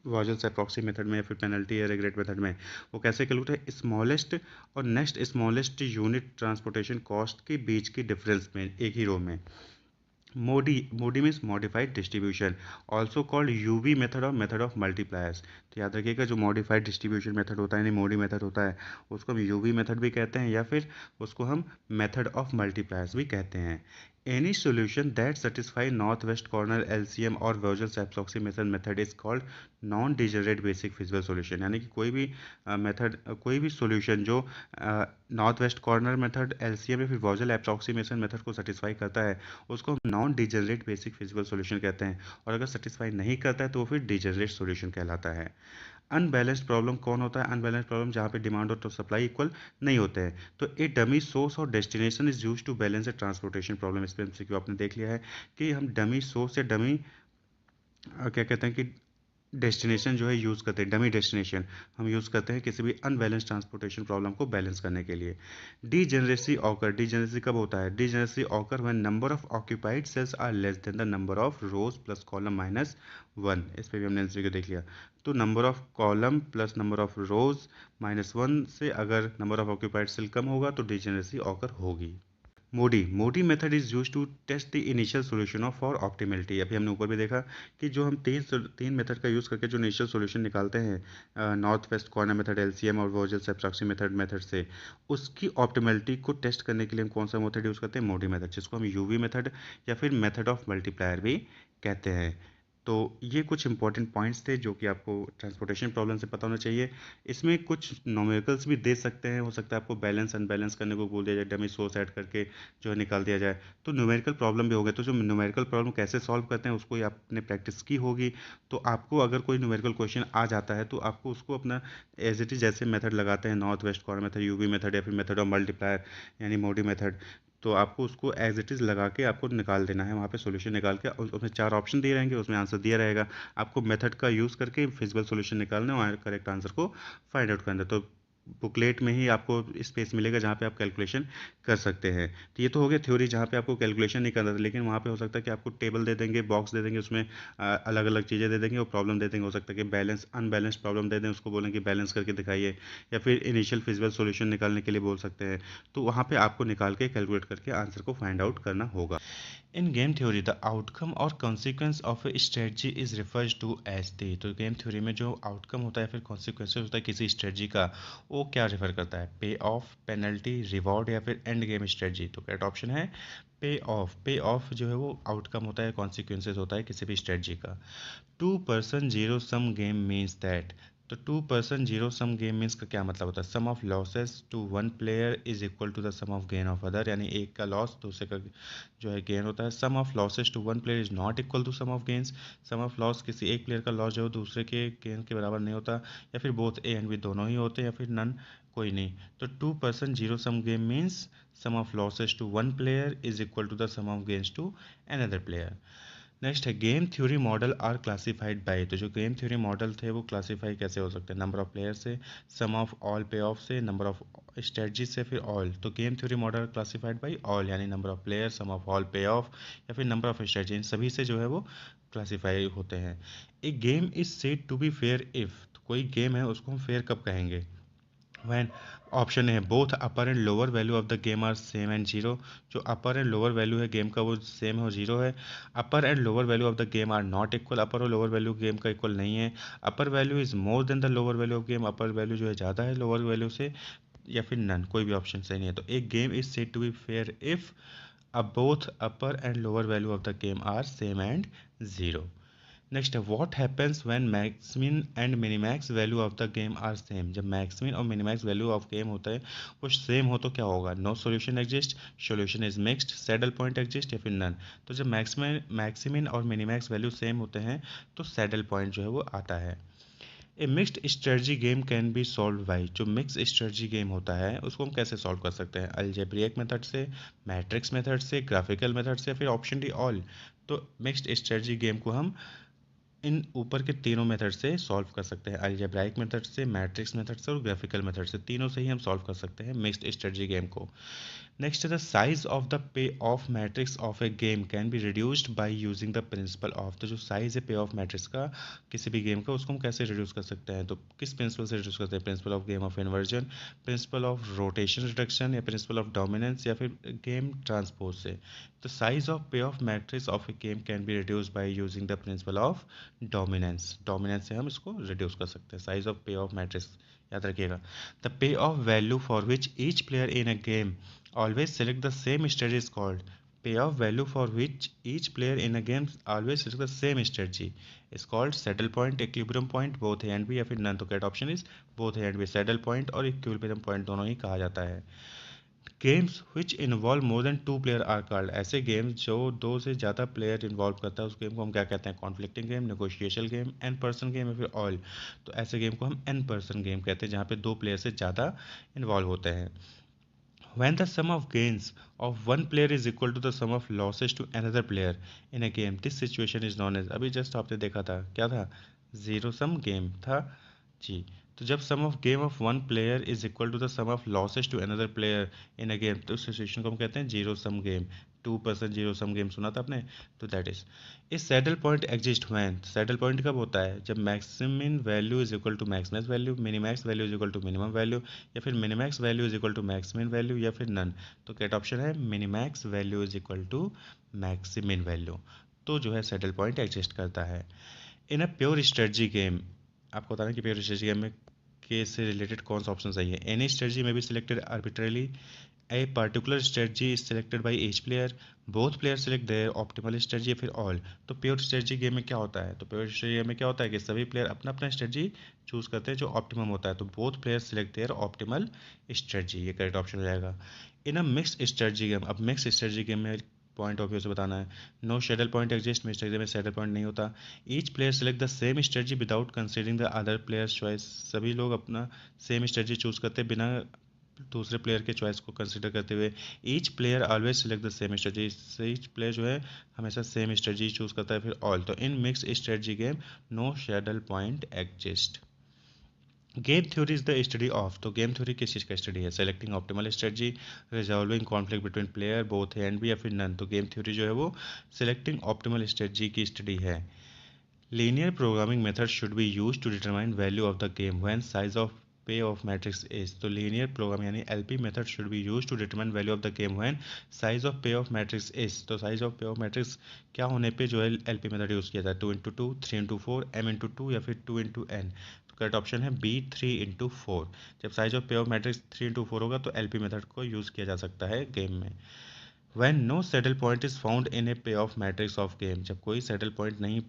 वॉजल्स अप्रॉक्सी मेथड में या फिर पेनल्टी या रिग्रेट मेथड में, वो कैसे कैलकुलेट है? स्मॉलेस्ट और next smallest unit transportation cost के बीच की डिफरेंस में एक ही रो में। मोडी means modified distribution, also called UV method और मेथड ऑफ मल्टीप्लायर्स। तो याद रखिएगा जो मॉडिफाइड डिस्ट्रीब्यूशन मेथड होता है यानी मोडी मेथड होता है उसको हम यूवी मेथड भी कहते हैं या फिर उसको हम मेथड ऑफ मल्टीप्लायर्स भी कहते हैं। Any solution that satisfy north west corner LCM और Vogel's approximation method is called non degenerate basic feasible solution. यानी कि कोई भी मेथड कोई भी सोल्यूशन जो north west corner method LCM या फिर वर्जल एप्रोक्सीमेशन मेथड को सेटिस्फाई करता है उसको हम non degenerate basic feasible solution कहते हैं, और अगर सेटिस्फाई नहीं करता है तो वो फिर डिजनरेट सोल्यूशन कहलाता है। अनबैलेंस्ड प्रॉब्लम कौन होता है? अनबैलेंस्ड प्रॉब्लम जहाँ पे डिमांड और तो सप्लाई इक्वल नहीं होते हैं। तो ए डमी सोर्स और destination is use to balance the transportation problem. इस पर एमसीक्यू आपने देख लिया है कि हम डमी सोर्स या डमी क्या कहते हैं कि डेस्टिनेशन जो है यूज़ करते हैं, डमी डेस्टिनेशन हम यूज़ करते हैं किसी भी अनबैलेंस ट्रांसपोर्टेशन प्रॉब्लम को बैलेंस करने के लिए। डीजेनरेसी ऑकर, डीजेनरेसी कब होता है? Degeneracy occur when number of occupied cells are less than the number of rows plus column -1। इस पर भी हमने आंसर को देख लिया। तो number of column plus number of rows -1 से अगर नंबर ऑफ ऑक्यूपाइड सेल कम होगा तो डीजेनरेसी ऑकर होगी। MODI method is use to test the initial solution of for optimality. अभी हमने ऊपर भी देखा कि जो हम तीन मेथड का यूज़ करके जो इनिशियल सोल्यूशन निकालते हैं north west corner method LCM और वोजल्स एप्रॉक्सी मेथड से, उसकी ऑप्टिमलिटी को टेस्ट करने के लिए हम कौन सा मेथड यूज़ करते हैं? मोडी मेथड, जिसको हम यूवी मेथड या फिर मेथड ऑफ मल्टीप्लायर भी कहते हैं। तो ये कुछ इंपॉर्टेंट पॉइंट्स थे जो कि आपको ट्रांसपोर्टेशन प्रॉब्लम से पता होना चाहिए। इसमें कुछ न्यूमेरिकल्स भी दे सकते हैं, हो सकता है आपको बैलेंस अनबैलेंस करने को बोल दिया जाए, डमी सोर्स ऐड करके जो है निकाल दिया जाए, तो न्यूमेरिकल प्रॉब्लम भी हो गए। तो जो न्यूमेरिकल प्रॉब्लम कैसे सॉल्व करते हैं उसको ही आपने प्रैक्टिस की होगी। तो आपको अगर कोई न्यूमेरिकल क्वेश्चन आ जाता है तो आपको उसको अपना एज इट इज जैसे मेथड लगाते हैं north west corner method, UV method या फिर मेथड ऑफ मल्टीप्लायर यानी मोडी मेथड, तो आपको उसको एज इट इज़ लगा के आपको निकाल देना है। वहाँ पे सॉल्यूशन निकाल के उसमें 4 ऑप्शन दिए रहेंगे, उसमें आंसर दिया रहेगा, आपको मेथड का यूज़ करके फिजिबल सॉल्यूशन निकालना है और करेक्ट आंसर को फाइंड आउट करना है। तो बुकलेट में ही आपको स्पेस मिलेगा जहाँ पे आप कैलकुलेशन कर सकते हैं। तो ये तो हो गया थ्योरी जहाँ पे आपको कैलकुलेशन नहीं करना था, लेकिन वहाँ पे हो सकता है कि आपको टेबल दे देंगे, बॉक्स दे देंगे, उसमें अलग अलग चीज़ें दे देंगे और प्रॉब्लम दे देंगे। हो सकता है कि बैलेंस अनबैलेंस प्रॉब्लम दे दें, उसको बोलेंगे बैलेंस करके दिखाइए, या फिर इनिशियल फिजिबल सॉल्यूशन निकालने के लिए बोल सकते हैं। तो वहाँ पे आपको निकाल के कैलकुलेट करके आंसर को फाइंड आउट करना होगा। In game theory the outcome और consequence of a strategy is refers to as the. तो गेम थ्योरी में जो आउटकम होता है फिर कॉन्सिक्वेंसेस होता है किसी स्ट्रेटजी का, वो क्या रेफर करता है? पे ऑफ, पेनल्टी, रिवॉर्ड या फिर एंड गेम स्ट्रेटजी। तो करेक्ट ऑप्शन है पे ऑफ। पे ऑफ जो है वो आउटकम होता है, कॉन्सिक्वेंसेस होता है किसी भी स्ट्रेटजी का। Two person zero sum game means that. तो 2% जीरो सम गेम मीन्स का क्या मतलब होता है? Sum of losses to one player is equal to the sum of gain of other, यानी एक का लॉस दूसरे का जो है गेन होता है। Sum of losses to one player is not equal to sum of gains, sum of loss किसी एक प्लेयर का लॉस जो है दूसरे के गेन के बराबर नहीं होता, या फिर बोथ ए एंड बी दोनों ही होते हैं, या फिर नन कोई नहीं। तो 2% zero sum game means sum of losses to one player is equal to the sum of gains to another player. Next है game theory model are classified by, तो जो गेम थ्योरी मॉडल थे वो classify कैसे हो सकते हैं? Number of player से, sum of all payoff से, नंबर ऑफ स्ट्रेटजी से, फिर ऑल। तो game theory model classified by all, यानी number of player, sum of all payoff, या फिर नंबर ऑफ स्ट्रेटजी, इन सभी से जो है वो क्लासीफाई होते हैं। A game is said to be fair if, तो कोई गेम है उसको हम फेयर कब कहेंगे? वैन ऑप्शन है both upper and lower value of the game are same and zero, जो अपर एंड लोअर वैल्यू है गेम का वो सेम है और जीरो है। Upper and lower value of the game are not equal, upper और lower value game का equal नहीं है। अपर value is more than the lower value of game, upper value जो है ज़्यादा है लोअर वैल्यू से, या फिर नन, कोई भी ऑप्शन सही नहीं है। तो एक game is said to be fair if both upper and lower value of the game are same and zero. Next है what happens when maximin and minimax value of the game are same, जब maximin और minimax value of game होता है वो same हो तो क्या होगा? No solution exist, solution is mixed, saddle point exist, या फिर नन। तो जब मैक्सिमिन और मिनिमैक्स वैल्यू सेम होते हैं तो सैडल पॉइंट जो है वो आता है। A mixed strategy game can be solve by, जो मिक्स स्ट्रेटजी गेम होता है उसको हम कैसे सॉल्व कर सकते हैं? अलजेब्रिक मेथड से, मैट्रिक्स मेथड से, ग्राफिकल मेथड से, या फिर ऑप्शन डी ऑल। तो मिक्स्ड स्ट्रेटजी गेम को हम इन ऊपर के तीनों मेथड से सॉल्व कर सकते हैं, अलजेब्राइक मेथड से, मैट्रिक्स मेथड से और ग्राफिकल मेथड से, तीनों से ही हम सॉल्व कर सकते हैं मिक्स्ड स्ट्रेटजी गेम को। Next the size of the pay of matrix of A game can be reduced by using the principle of, तो जो साइज है पे ऑफ मैट्रिक्स का किसी भी गेम का उसको हम कैसे रिड्यूस कर सकते हैं? तो किस प्रिंसिपल से रिड्यूस करते हैं? Principle of game of inversion, principle of rotation reduction, या प्रिंसिपल ऑफ डोमिनेंस, या फिर गेम ट्रांसपोज से। तो size of pay of matrix of A game can be reduce by using the principle of dominance, dominance से हम इसको reduce कर सकते हैं size of pay of matrix. याद रखिएगा the pay of value for which each player in a game always select the same strategy is called, payoff value for which each player in a game always select the same strategy is called saddle point, equilibrium point, both A and B, या फिर none। तो correct option is both A and B, saddle point और equilibrium point दोनों ही कहा जाता है। Games which involve more than two player are called, ऐसे games जो दो से ज़्यादा प्लेयर इन्वॉल्व करता है उस गेम को हम क्या कहते हैं? Conflicting game, negotiation game, an person game, या फिर ऑल। तो ऐसे गेम को हम एन पर्सन गेम कहते हैं जहाँ पे दो प्लेयर से ज़्यादा इन्वॉल्व होते हैं। When the sum of gains of one player is equal to the sum of losses to another player in a game, this situation is known as, अभी जस्ट आपने देखा था क्या था? जीरो सम गेम था जी। तो जब sum of game of one player is equal to the sum of losses to another player in a game, तो उस सिचुएशन को हम कहते हैं zero sum game. 2% zero sum game सुना था आपने? तो दैट इज इस saddle point exist when, saddle point कब होता है? जब maximum value is equal to maximum value, minimax value is equal to minimum value, या फिर minimax value is equal to maximum value, या फिर नन। तो कैट ऑप्शन है minimax value is equal to maximum value, तो जो है saddle point exist करता है। In a pure strategy game, आपको बताना कि प्योर स्ट्रेटजी गेम में के से रिलेटेड कौन सा ऑप्शन सही है? Any strategy may be selected arbitrarily, a particular strategy is selected by each player, both player select their optimal strategy, या फिर ऑल। तो प्योर स्ट्रेटजी गेम में क्या होता है? तो प्योर स्ट्रेटजी गेम में क्या होता है कि सभी प्लेयर अपना अपना स्ट्रेटजी चूज करते हैं जो ऑप्टिमम होता है, तो both player select their optimal strategy, ये करेक्ट ऑप्शन हो जाएगा। In a mixed strategy game, अब मिक्स्ड स्ट्रेटजी गेम में पॉइंट ऑफ व्यू से बताना है। No saddle point exist, mixed strategy में शेडल पॉइंट नहीं होता। Each player select the same strategy without considering the other players choice, सभी लोग अपना सेम स्ट्रेटजी चूज करते हैं बिना दूसरे प्लेयर के चॉइस को कंसिडर करते हुए। Each player always select the same strategy, each player जो है हमेशा सेम स्ट्रेटजी चूज करता है। फिर ऑल, तो in mix strategy game no saddle point exist. Game theory is the study of, तो गेम थ्योरी किस चीज़ का स्टडी है? Selecting optimal strategy, resolving conflict between player, both A and B, या फिर नन। तो गेम थ्योरी जो है वो सेलेक्टिंग ऑप्टिमल स्ट्रेटजी की स्टडी है। Linear programming method should be use to determine value of the game when size of pay of matrix is, तो linear program यानी LP method should be use to determine value of the game when size of pay of matrix is, तो size of pay of matrix क्या होने पे जो है LP method use किया जाता है? 2 into 2, 3 into 4, m into 2, या फिर 2 into n। तो करेक्ट ऑप्शन है बी 3 into 4। जब size of pay of matrix 3 into 4 होगा तो एलपी मेथड को यूज किया जा सकता है गेम में। When no saddle point is found in a payoff matrix of game, जब कोई saddle point नहीं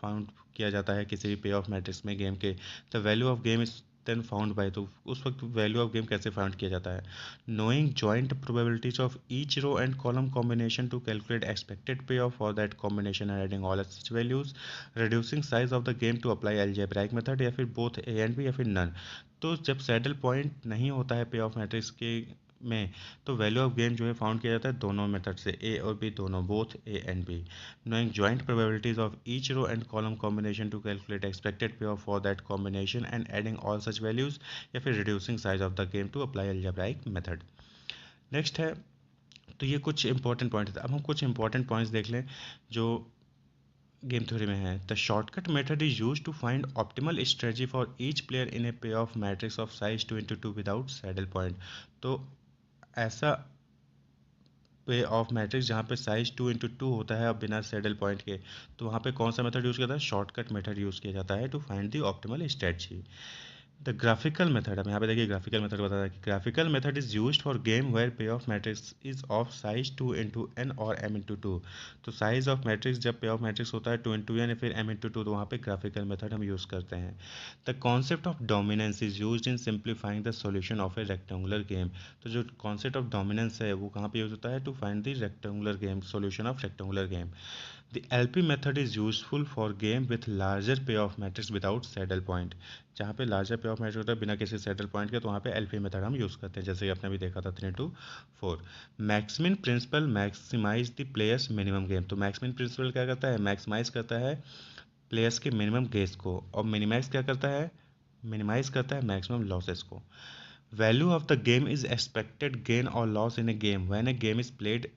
फाउंड किया जाता है किसी भी पे ऑफ मैट्रिक्स में गेम के, the value of game is then found by, तो उस वक्त वैल्यू ऑफ गेम कैसे फाउंड किया जाता है? Knowing joint probabilities of each row and column combination to calculate expected payoff for that combination and adding all such values, reducing size of the game to apply algebraic method, या फिर both A and B या फिर none. तो जब saddle point नहीं होता है पे ऑफ मैट्रिक्स के में, तो वैल्यू ऑफ गेम जो है फाउंड किया जाता है दोनों मेथड से, ए और बी दोनों, both A and B. knowing joint probabilities of each row and column combination to calculate expected payoff for that combination and adding all such values, या फिर reducing size of the game to apply algebraic method। Next है, तो ये कुछ important point है। अब हम कुछ इंपॉर्टेंट पॉइंट्स देख लें जो गेम थ्योरी में है। The shortcut method is use to find optimal strategy for each player in a पे of matrix of size 2 × 2 without saddle point. तो ऐसा पे ऑफ मैट्रिक्स जहाँ पे साइज 2 × 2 होता है और बिना सैडल पॉइंट के, तो वहाँ पे कौन सा मेथड यूज़ किया जाता है? शॉर्टकट मेथड यूज़ किया जाता है to find the optimal strategy. The graphical method, अब यहाँ पे देखिए ग्राफिकल मेथड बताता है कि graphical method is used for game where पे of matrix is of size 2 × n और m × 2। तो साइज ऑफ मैट्रिक्स जब पे ऑफ मैट्रिक्स होता है 2 × n या फिर m × 2, तो वहाँ पे ग्राफिकल मेथड हम यूज़ करते हैं। The concept of dominance is used in simplifying the solution of A rectangular game. तो जो कॉन्सेप्ट ऑफ डोमिनेंस है वो कहाँ पे यूज होता है? To find the rectangular game, solution of rectangular game. The LP method is useful for game with larger payoff matrix without saddle point। जहाँ पे लार्जर पे ऑफ मैट्रिक्स होता है बिना किसी सेटल पॉइंट के, तो वहाँ पे एलपी मेथड हम यूज़ करते हैं, जैसे आपने भी देखा था 3 to 4। Maximin principle maximize the players minimum game. तो मैक्सिमिन प्रिंसिपल क्या करता है? मैक्सिमाइज करता है प्लेयर्स के मिनिमम गेस को, और मिनिमाइज क्या करता है? मिनिमाइज करता है मैक्सिमम लॉसेस को। Value of the game is expected gain और loss in a game when a game is played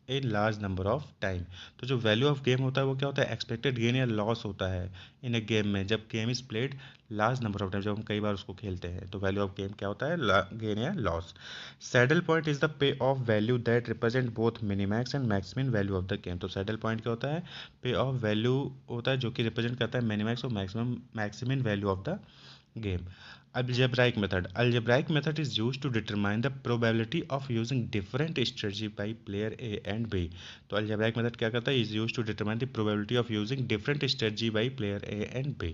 a large number of time. तो जो वैल्यू ऑफ गेम होता है वो क्या होता है? एक्सपेक्टेड गेन या लॉस होता है इन ए गेम में, जब game is played large number of time, जब हम कई बार उसको खेलते हैं, तो वैल्यू ऑफ गेम क्या होता है? गेन या loss. Saddle point is the pay of value that represent both minimax and maximum value of the game. तो सैडल पॉइंट क्या होता है? पे ऑफ वैल्यू होता है जो कि रिप्रेजेंट करता है मिनिमैक्स और maximum value of the game। Algebraic method, algebraic method is used to determine the probability of using different strategy by player A and B। तो algebraic method क्या करता है? is used to determine the probability of using different strategy by player A and B।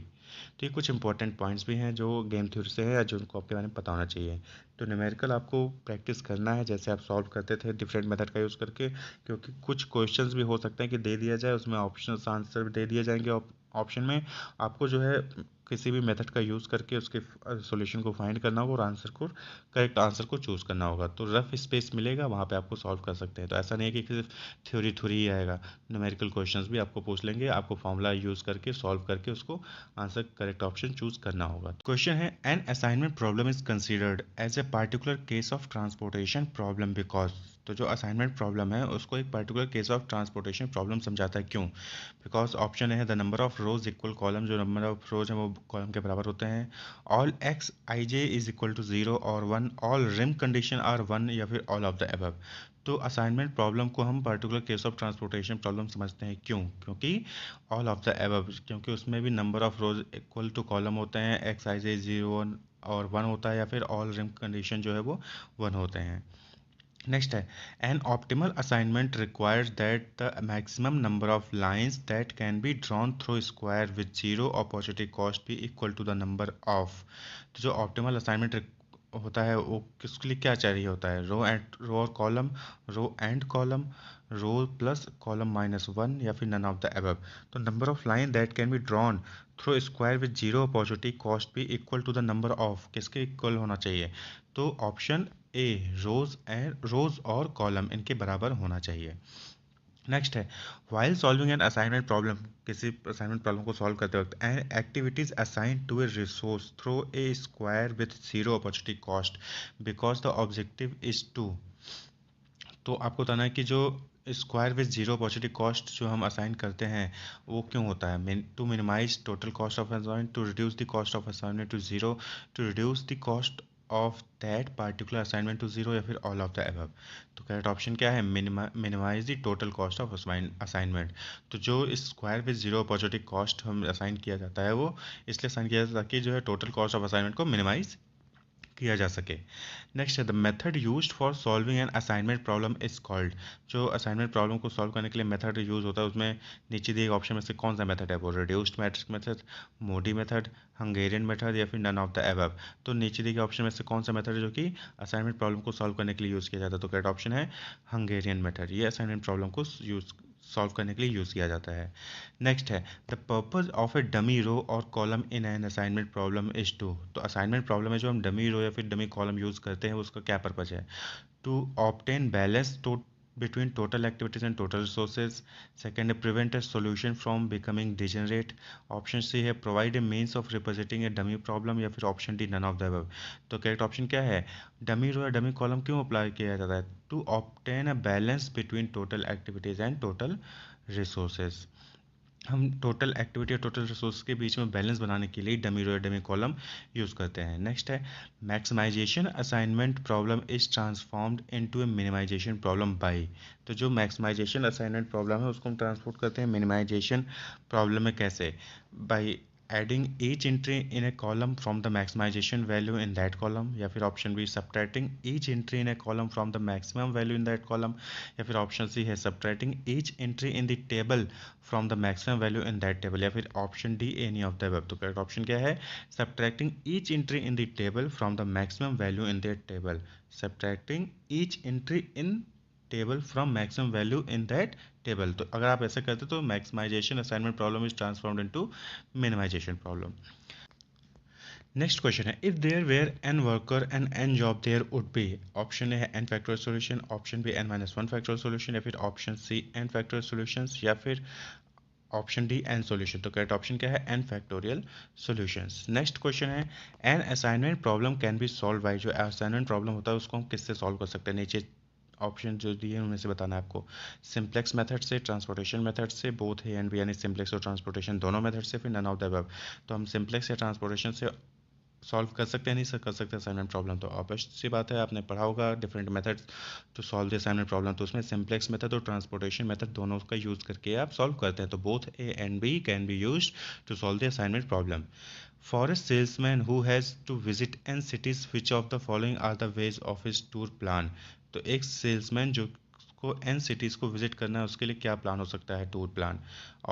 तो ये कुछ important points भी हैं जो गेम थ्योरी से है, जो उनको आपके बारे में पता होना चाहिए। तो न्यूमेरिकल आपको प्रैक्टिस करना है जैसे आप सॉल्व करते थे डिफरेंट मेथड का यूज़ करके, क्योंकि कुछ क्वेश्चंस भी हो सकते हैं कि दे दिया जाए, उसमें ऑप्शन आंसर भी दे दिए जाएंगे, ऑप्शन में आपको जो है किसी भी मेथड का यूज़ करके उसके सॉल्यूशन को फाइंड करना होगा और आंसर को, करेक्ट आंसर को चूज़ करना होगा। तो रफ स्पेस मिलेगा, वहाँ पे आपको सॉल्व कर सकते हैं। तो ऐसा नहीं है कि सिर्फ थ्योरी थ्योरी ही आएगा, न्यूमेरिकल क्वेश्चंस भी आपको पूछ लेंगे, आपको फॉर्मूला यूज़ करके सॉल्व करके उसको आंसर करेक्ट ऑप्शन चूज़ करना होगा। क्वेश्चन है, an assignment problem is considered as a particular case of transportation problem because. तो जो असाइनमेंट प्रॉब्लम है उसको एक particular case of transportation problem समझाता है, क्यों? बिकॉज ऑप्शन है the number of rows equal column, जो नंबर ऑफ रोज है वो कॉलम के बराबर होते हैं। All X I J is equal to 0 और 1, ऑल रिम कंडीशन आर 1, या फिर ऑल ऑफ द अबव। तो असाइनमेंट प्रॉब्लम को हम particular case of transportation problem समझते हैं, क्यों? क्योंकि ऑल ऑफ द अबव, क्योंकि उसमें भी number of rows equal to column होते हैं, एक्स आई जे 0 और 1 होता है, या फिर ऑल रिम कंडीशन जो है वो 1 होते हैं। नेक्स्ट है, an optimal assignment requires that the maximum number of lines that can be drawn through square with zero opportunity cost be equal to the number of. तो जो ऑप्टिमल असाइनमेंट होता है वो किसके लिए क्या चाहिए होता है? रो और column, row and column, row plus column minus 1, या फिर नन ऑफ द अबव। तो number of line that can be drawn through square with zero opportunity cost be equal to the number of, किसके equal होना चाहिए? तो option A, रोज और column इनके बराबर होना चाहिए। नेक्स्ट है, while solving an assignment problem, किसी असाइनमेंट प्रॉब्लम को सॉल्व करते वक्त an activities assign to a resource through a square with zero opportunity cost because the objective is to. तो आपको बताना है कि जो square with zero opportunity cost जो हम असाइन करते हैं वो क्यों होता है? To minimize total cost of assignment, to reduce the cost of assignment to zero, to reduce the cost of that particular assignment to zero, या फिर ऑल ऑफ द अबव। तो करेक्ट ऑप्शन क्या है? Minimize the total cost of assignment. तो जो square with zero opportunity cost हम assign किया जाता है वो इसलिए असाइन किया जाता है ताकि जो है टोटल कॉस्ट ऑफ असाइनमेंट को मिनिमाइज किया जा सके। नेक्स्ट है the method used for solving an assignment problem is called. जो असाइनमेंट प्रॉब्लम को सॉल्व करने के लिए मेथड यूज होता है उसमें नीचे दिए ऑप्शन में से कौन सा मेथड है, वो रिड्यूस्ड मैट्रिक्स मेथड, मोडी मेथड, हंगेरियन मेथड या फिर नन ऑफ द एबव। तो नीचे दिए ऑप्शन में से कौन सा मेथड है जो कि असाइनमेंट प्रॉब्लम को सॉल्व करने के लिए यूज़ किया जाता है, तो करेक्ट ऑप्शन है हंगेरियन मेथड। ये असाइनमेंट प्रॉब्लम को यूज सॉल्व करने के लिए यूज़ किया जाता है। नेक्स्ट है the purpose of a dummy row और column in an assignment problem is to. तो असाइनमेंट प्रॉब्लम में जो हम डमी रो या फिर डमी कॉलम यूज़ करते हैं उसका क्या पर्पज है, to obtain balance between total activities and total resources. Second, prevent a solution from becoming degenerate. Option C है provide a means of representing a dummy problem या फिर option D none of the above। तो correct option क्या है, dummy रो या dummy column क्यों apply किया जाता है, to obtain a balance between total activities and total resources. हम टोटल एक्टिविटी और टोटल रिसोर्स के बीच में बैलेंस बनाने के लिए डमी रो या डमी कॉलम यूज़ करते हैं। नेक्स्ट है maximization assignment problem is transformed into a minimization problem by. तो जो मैक्सिमाइजेशन असाइनमेंट प्रॉब्लम है उसको हम ट्रांसपोर्ट करते हैं मिनिमाइजेशन प्रॉब्लम में, कैसे, bye adding each entry in a column from the maximization value in that column, या फिर option B subtracting each entry in a column from the maximum value in that column, या फिर option सी है subtracting each entry in the table from the maximum value in that table, या फिर option D any of the above। तो correct option क्या है, subtracting each entry in the table from the maximum value in that table, subtracting each entry in table from maximum value in that table. तो अगर आप ऐसा करते तो maximization assignment problem is transformed into minimization problem. Next question है if there were n worker and n job there would be. Option A है n factorial solution, option B n minus one factorial solution, या फिर option C n factorial solutions, या फिर option D n solution. तो correct option क्या है, n factorial solutions. Next question है an assignment problem can be solve by. जो assignment problem होता है उसको हम किससे सॉल्व कर सकते हैं, नीचे ऑप्शन जो दिए हैं उनमें से बताना है आपको। सिंप्लेक्स मेथड से, ट्रांसपोर्टेशन मेथड से, बोथ ए एंड बी, यानी सिंप्लेक्स और ट्रांसपोर्टेशन दोनों मेथड से, फिर नन ऑफ द अबव। तो हम सिंप्लेक्स या ट्रांसपोर्टेशन से सॉल्व कर सकते हैं, नहीं सर कर सकते असाइनमेंट प्रॉब्लम। तो ऑब्वियस सी बात है, आपने पढ़ा होगा different methods to solve the assignment problem, तो उसमें सिंप्लेक्स मेथड और ट्रांसपोर्टेशन मेथड दोनों का यूज़ करके आप सॉल्व करते हैं। तो both A and B can be used to solve the assignment problem. For a salesman who has to visit N cities which of the following are the ways of his tour plan. तो एक salesman जो को N cities को visit करना है उसके लिए क्या प्लान हो सकता है, टूर प्लान।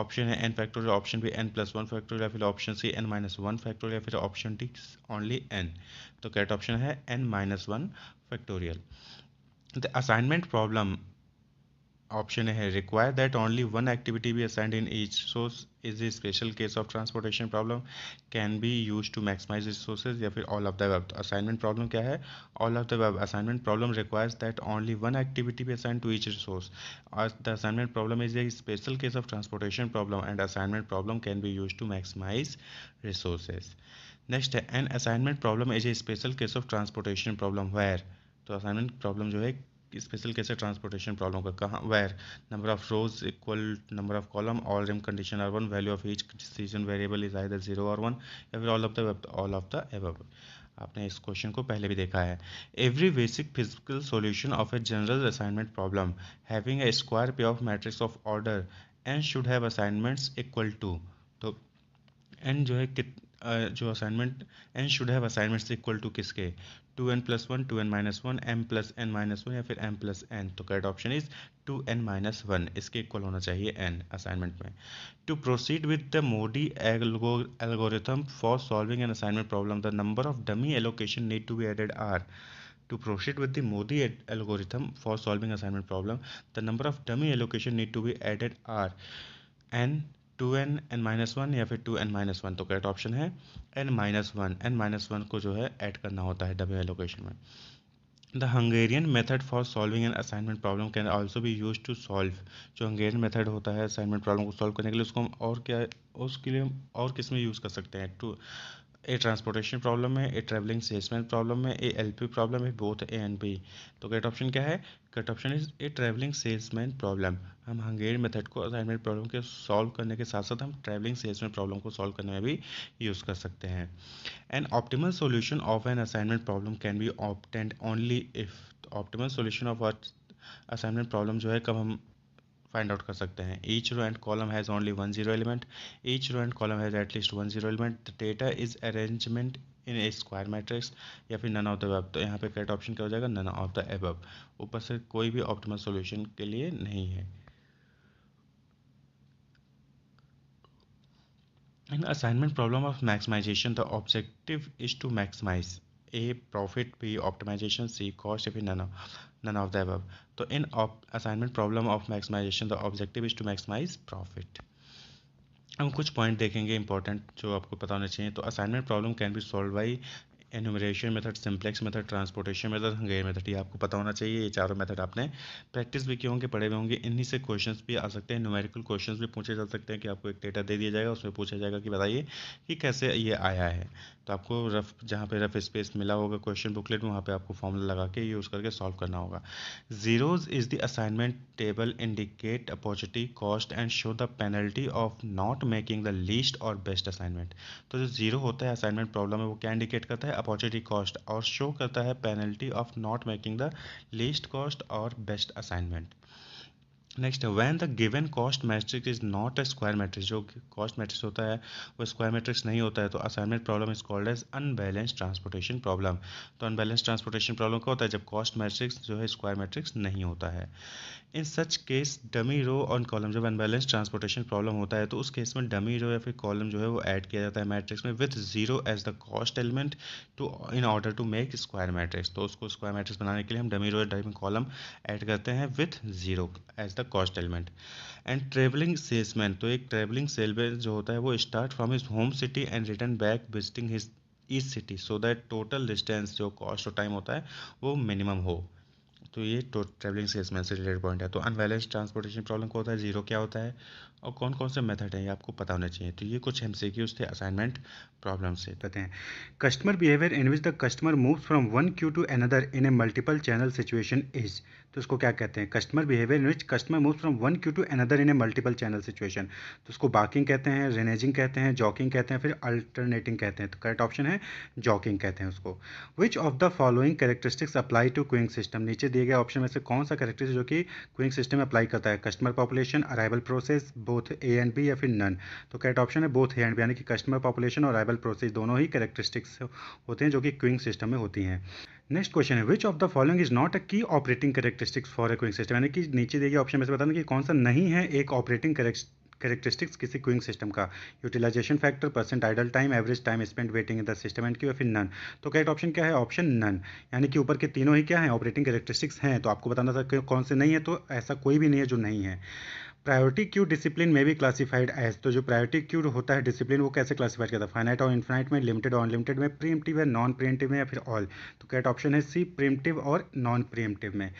ऑप्शन है n factorial, option B n plus one factorial, या फिर option C n minus one factorial, या फिर ऑप्शन डी ओनली एन। तो करेक्ट ऑप्शन है n minus one factorial. The assignment problem option है require that only one activity be assigned in each source is a special case of transportation problem, can be use to maximize resources, या फिर all of the above. तो assignment problem क्या है, all of the above. Assignment problem requires that only one activity be assigned to each resource, the assignment problem is a special case of transportation problem, and assignment problem can be use to maximize resources. Next है an assignment problem is a special case of transportation problem where. तो assignment problem जो है special case है transportation problem का, कहाँ, where number of rows equal number of column, all rim condition are one, value of each decision variable is either zero और one, या फिर all of the above. आपने इस क्वेश्चन को पहले भी देखा है। Every basic physical solution of a general assignment problem having a square पे of matrix of order and should have assignments equal to. तो एन जो है जो assignment n should have assignments equal to किसके, two n plus one, two n minus one, m plus n minus one, या फिर m plus n. तो correct option is two n minus one, इसके इक्वल होना चाहिए एन असाइनमेंट में। To proceed with the MODI algorithm for solving an assignment problem the number of dummy allocation need to be added are. To proceed with the Modi algorithm for solving assignment problem, the number of dummy allocation need to be added are n, 2n, n minus one, या फिर 2n minus one. तो correct option है n minus one. n minus one को जो है add करना होता है डमी एलोकेशन में। The Hungarian method for solving an assignment problem can also be use to solve. जो हंगेरियन मेथड होता है असाइनमेंट प्रॉब्लम को सॉल्व करने के लिए उसको हम और क्या, उसके लिए और किस में यूज़ कर सकते हैं, टू ए ट्रांसपोर्टेशन प्रॉब्लम है, ए ट्रैवलिंग सेल्समैन प्रॉब्लम है, ए एलपी प्रॉब्लम है, बोथ ए एंड बी। तो करेक्ट ऑप्शन क्या है, correct option is a travelling salesman problem. हम हंगेरियन मेथड को असाइनमेंट प्रॉब्लम के सॉल्व करने के साथ साथ हम ट्रैवलिंग सेल्समैन प्रॉब्लम को सॉल्व करने में भी यूज़ कर सकते हैं। An optimal solution of an assignment problem can be obtained only if. Optimal solution of assignment problem जो है कब हम फाइंड आउट कर सकते हैं, each row and column has only one zero element, each row and column has at least one zero element, the data is arrangement in a square matrix या फिर none of the above. तो यहाँ पे correct option क्या हो जाएगा, none of the above. ऊपर से कोई भी ऑप्टिमल सॉल्यूशन के लिए नहीं है। In assignment problem of maximization, the objective is to maximize A profit, B optimization, C cost, if none of the above. तो in assignment problem of maximization, the objective is to maximize profit. हम कुछ point देखेंगे important जो आपको पता होना चाहिए। तो assignment problem can be solve by enumeration method, simplex method, transportation method, Hungarian method. ये आपको पता होना चाहिए। ये चारों मेथड आपने प्रैक्टिस भी किए होंगे, पढ़े हुए होंगे। इन्हीं से क्वेश्चंस भी आ सकते हैं, न्यूमेरिकल क्वेश्चंस भी पूछे जा सकते हैं कि आपको एक डेटा दे दिया जाएगा, उसमें पूछा जाएगा कि बताइए कि कैसे ये आया है। तो आपको रफ, जहाँ पे रफ स्पेस मिला होगा क्वेश्चन बुकलेट में, वहाँ पे आपको फॉर्मूला लगा के यूज़ करके सॉल्व करना होगा। Zeros is the assignment table indicate opportunity cost and show the penalty of not making the least और बेस्ट असाइनमेंट। तो जो जीरो होता है असाइनमेंट प्रॉब्लम में, वो क्या इंडिकेट करता है, अपॉर्चुनिटी कॉस्ट, और शो करता है penalty of not making the least cost और best assignment. Next, when the given cost matrix is not a square matrix, जो कॉस्ट मैट्रिक्स होता है वो स्क्वायर मैट्रिक्स नहीं होता है, तो assignment problem is called as unbalanced transportation problem. तो अनबैलेंस्ड ट्रांसपोर्टेशन प्रॉब्लम क्या होता है, जब कॉस्ट मैट्रिक्स जो है स्क्वायर मैट्रिक्स नहीं होता है। इन सच केस डमी रो और कॉलम, जब अनबैलेंस ट्रांसपोर्टेशन प्रॉब्लम होता है तो उस केस में डमी रो या फिर कॉलम जो है वो ऐड किया जाता है मैट्रिक्स में with zero as the cost element to in order to make square matrix. तो उसको स्क्वायर मैट्रिक्स बनाने के लिए हम डमी रो या डमी कॉलम ऐड करते हैं with zero as the cost element. And travelling salesman, तो एक ट्रेवलिंग सेल्समैन जो होता है वो start from his home city and return back visiting his each city so that total distance जो कॉस्ट और टाइम होता है वो मिनिमम हो। तो ये ट्रैवलिंग सेल्समैन से रिलेटेड पॉइंट है। तो अनबैलेंस ट्रांसपोर्टेशन प्रॉब्लम क्या होता है, जीरो क्या होता है, और कौन कौन से मेथड है ये आपको पता होना चाहिए। तो ये कुछ एमसीक्यूज थे असाइनमेंट प्रॉब्लम से। कहते हैं customer behaviour in which the customer moves from one queue to another in a multiple channel situation is. तो उसको क्या कहते हैं, customer behaviour in which customer moves from one queue to another in a multiple channel situation. तो उसको barking कहते हैं, रेनेजिंग कहते हैं, जॉकिंग कहते हैं, फिर अल्टरनेटिंग कहते हैं। तो करेक्ट ऑप्शन है जॉकिंग कहते हैं उसको। Which of the following characteristics apply to queuing system, नीचे दिए गए ऑप्शन में से कौन सा कैरेक्टरिस्टिक जो कि क्यूइंग सिस्टम में अप्लाई करता है, customer population, arrival process, both A and B या फिर नन। तो करेक्ट ऑप्शन है बोथ ए एंड बी, यानी कि कस्टमर पॉपुलेशन और अराइवल प्रोसेस दोनों ही कैरेक्टरिस्टिक्स होते हैं जो कि क्यूइंग सिस्टम में होती हैं। नेक्स्ट क्वेश्चन है which of the following is not a key operating characteristics for a queuing system, यानी कि नीचे दिए गए ऑप्शन में से बताना कि कौन सा नहीं है एक ऑपरेटिंग कैरेक्टरिस्टिक्स किसी क्यूइंग सिस्टम का। Utilisation factor, percent idle time, average time spend waiting in the system and queue, या फिर नन। तो करेक्ट ऑप्शन क्या है, ऑप्शन नन, यानी कि ऊपर के तीनों ही क्या है ऑपरेटिंग कैरेक्टरिस्टिक्स हैं। तो आपको बताना था कि कौन से नहीं है, तो ऐसा कोई भी नहीं है जो नहीं है। प्रायोरिटी क्यू डिसिप्लिन में भी क्लासिफाइड एज, तो जो प्रायोरिटी क्यू होता है डिसिप्लिन वो कैसे क्लासिफाइड करता है, फाइनाइट और इनफाइनाइट में, लिमिटेड और अनलिमिटेड में, प्रीएम्प्टिव है, नॉन प्रीएम्प्टिव में, या फिर ऑल। तो करेक्ट ऑप्शन है सी, प्रीएम्प्टिव और नॉन प्रीएम्प्टिव में।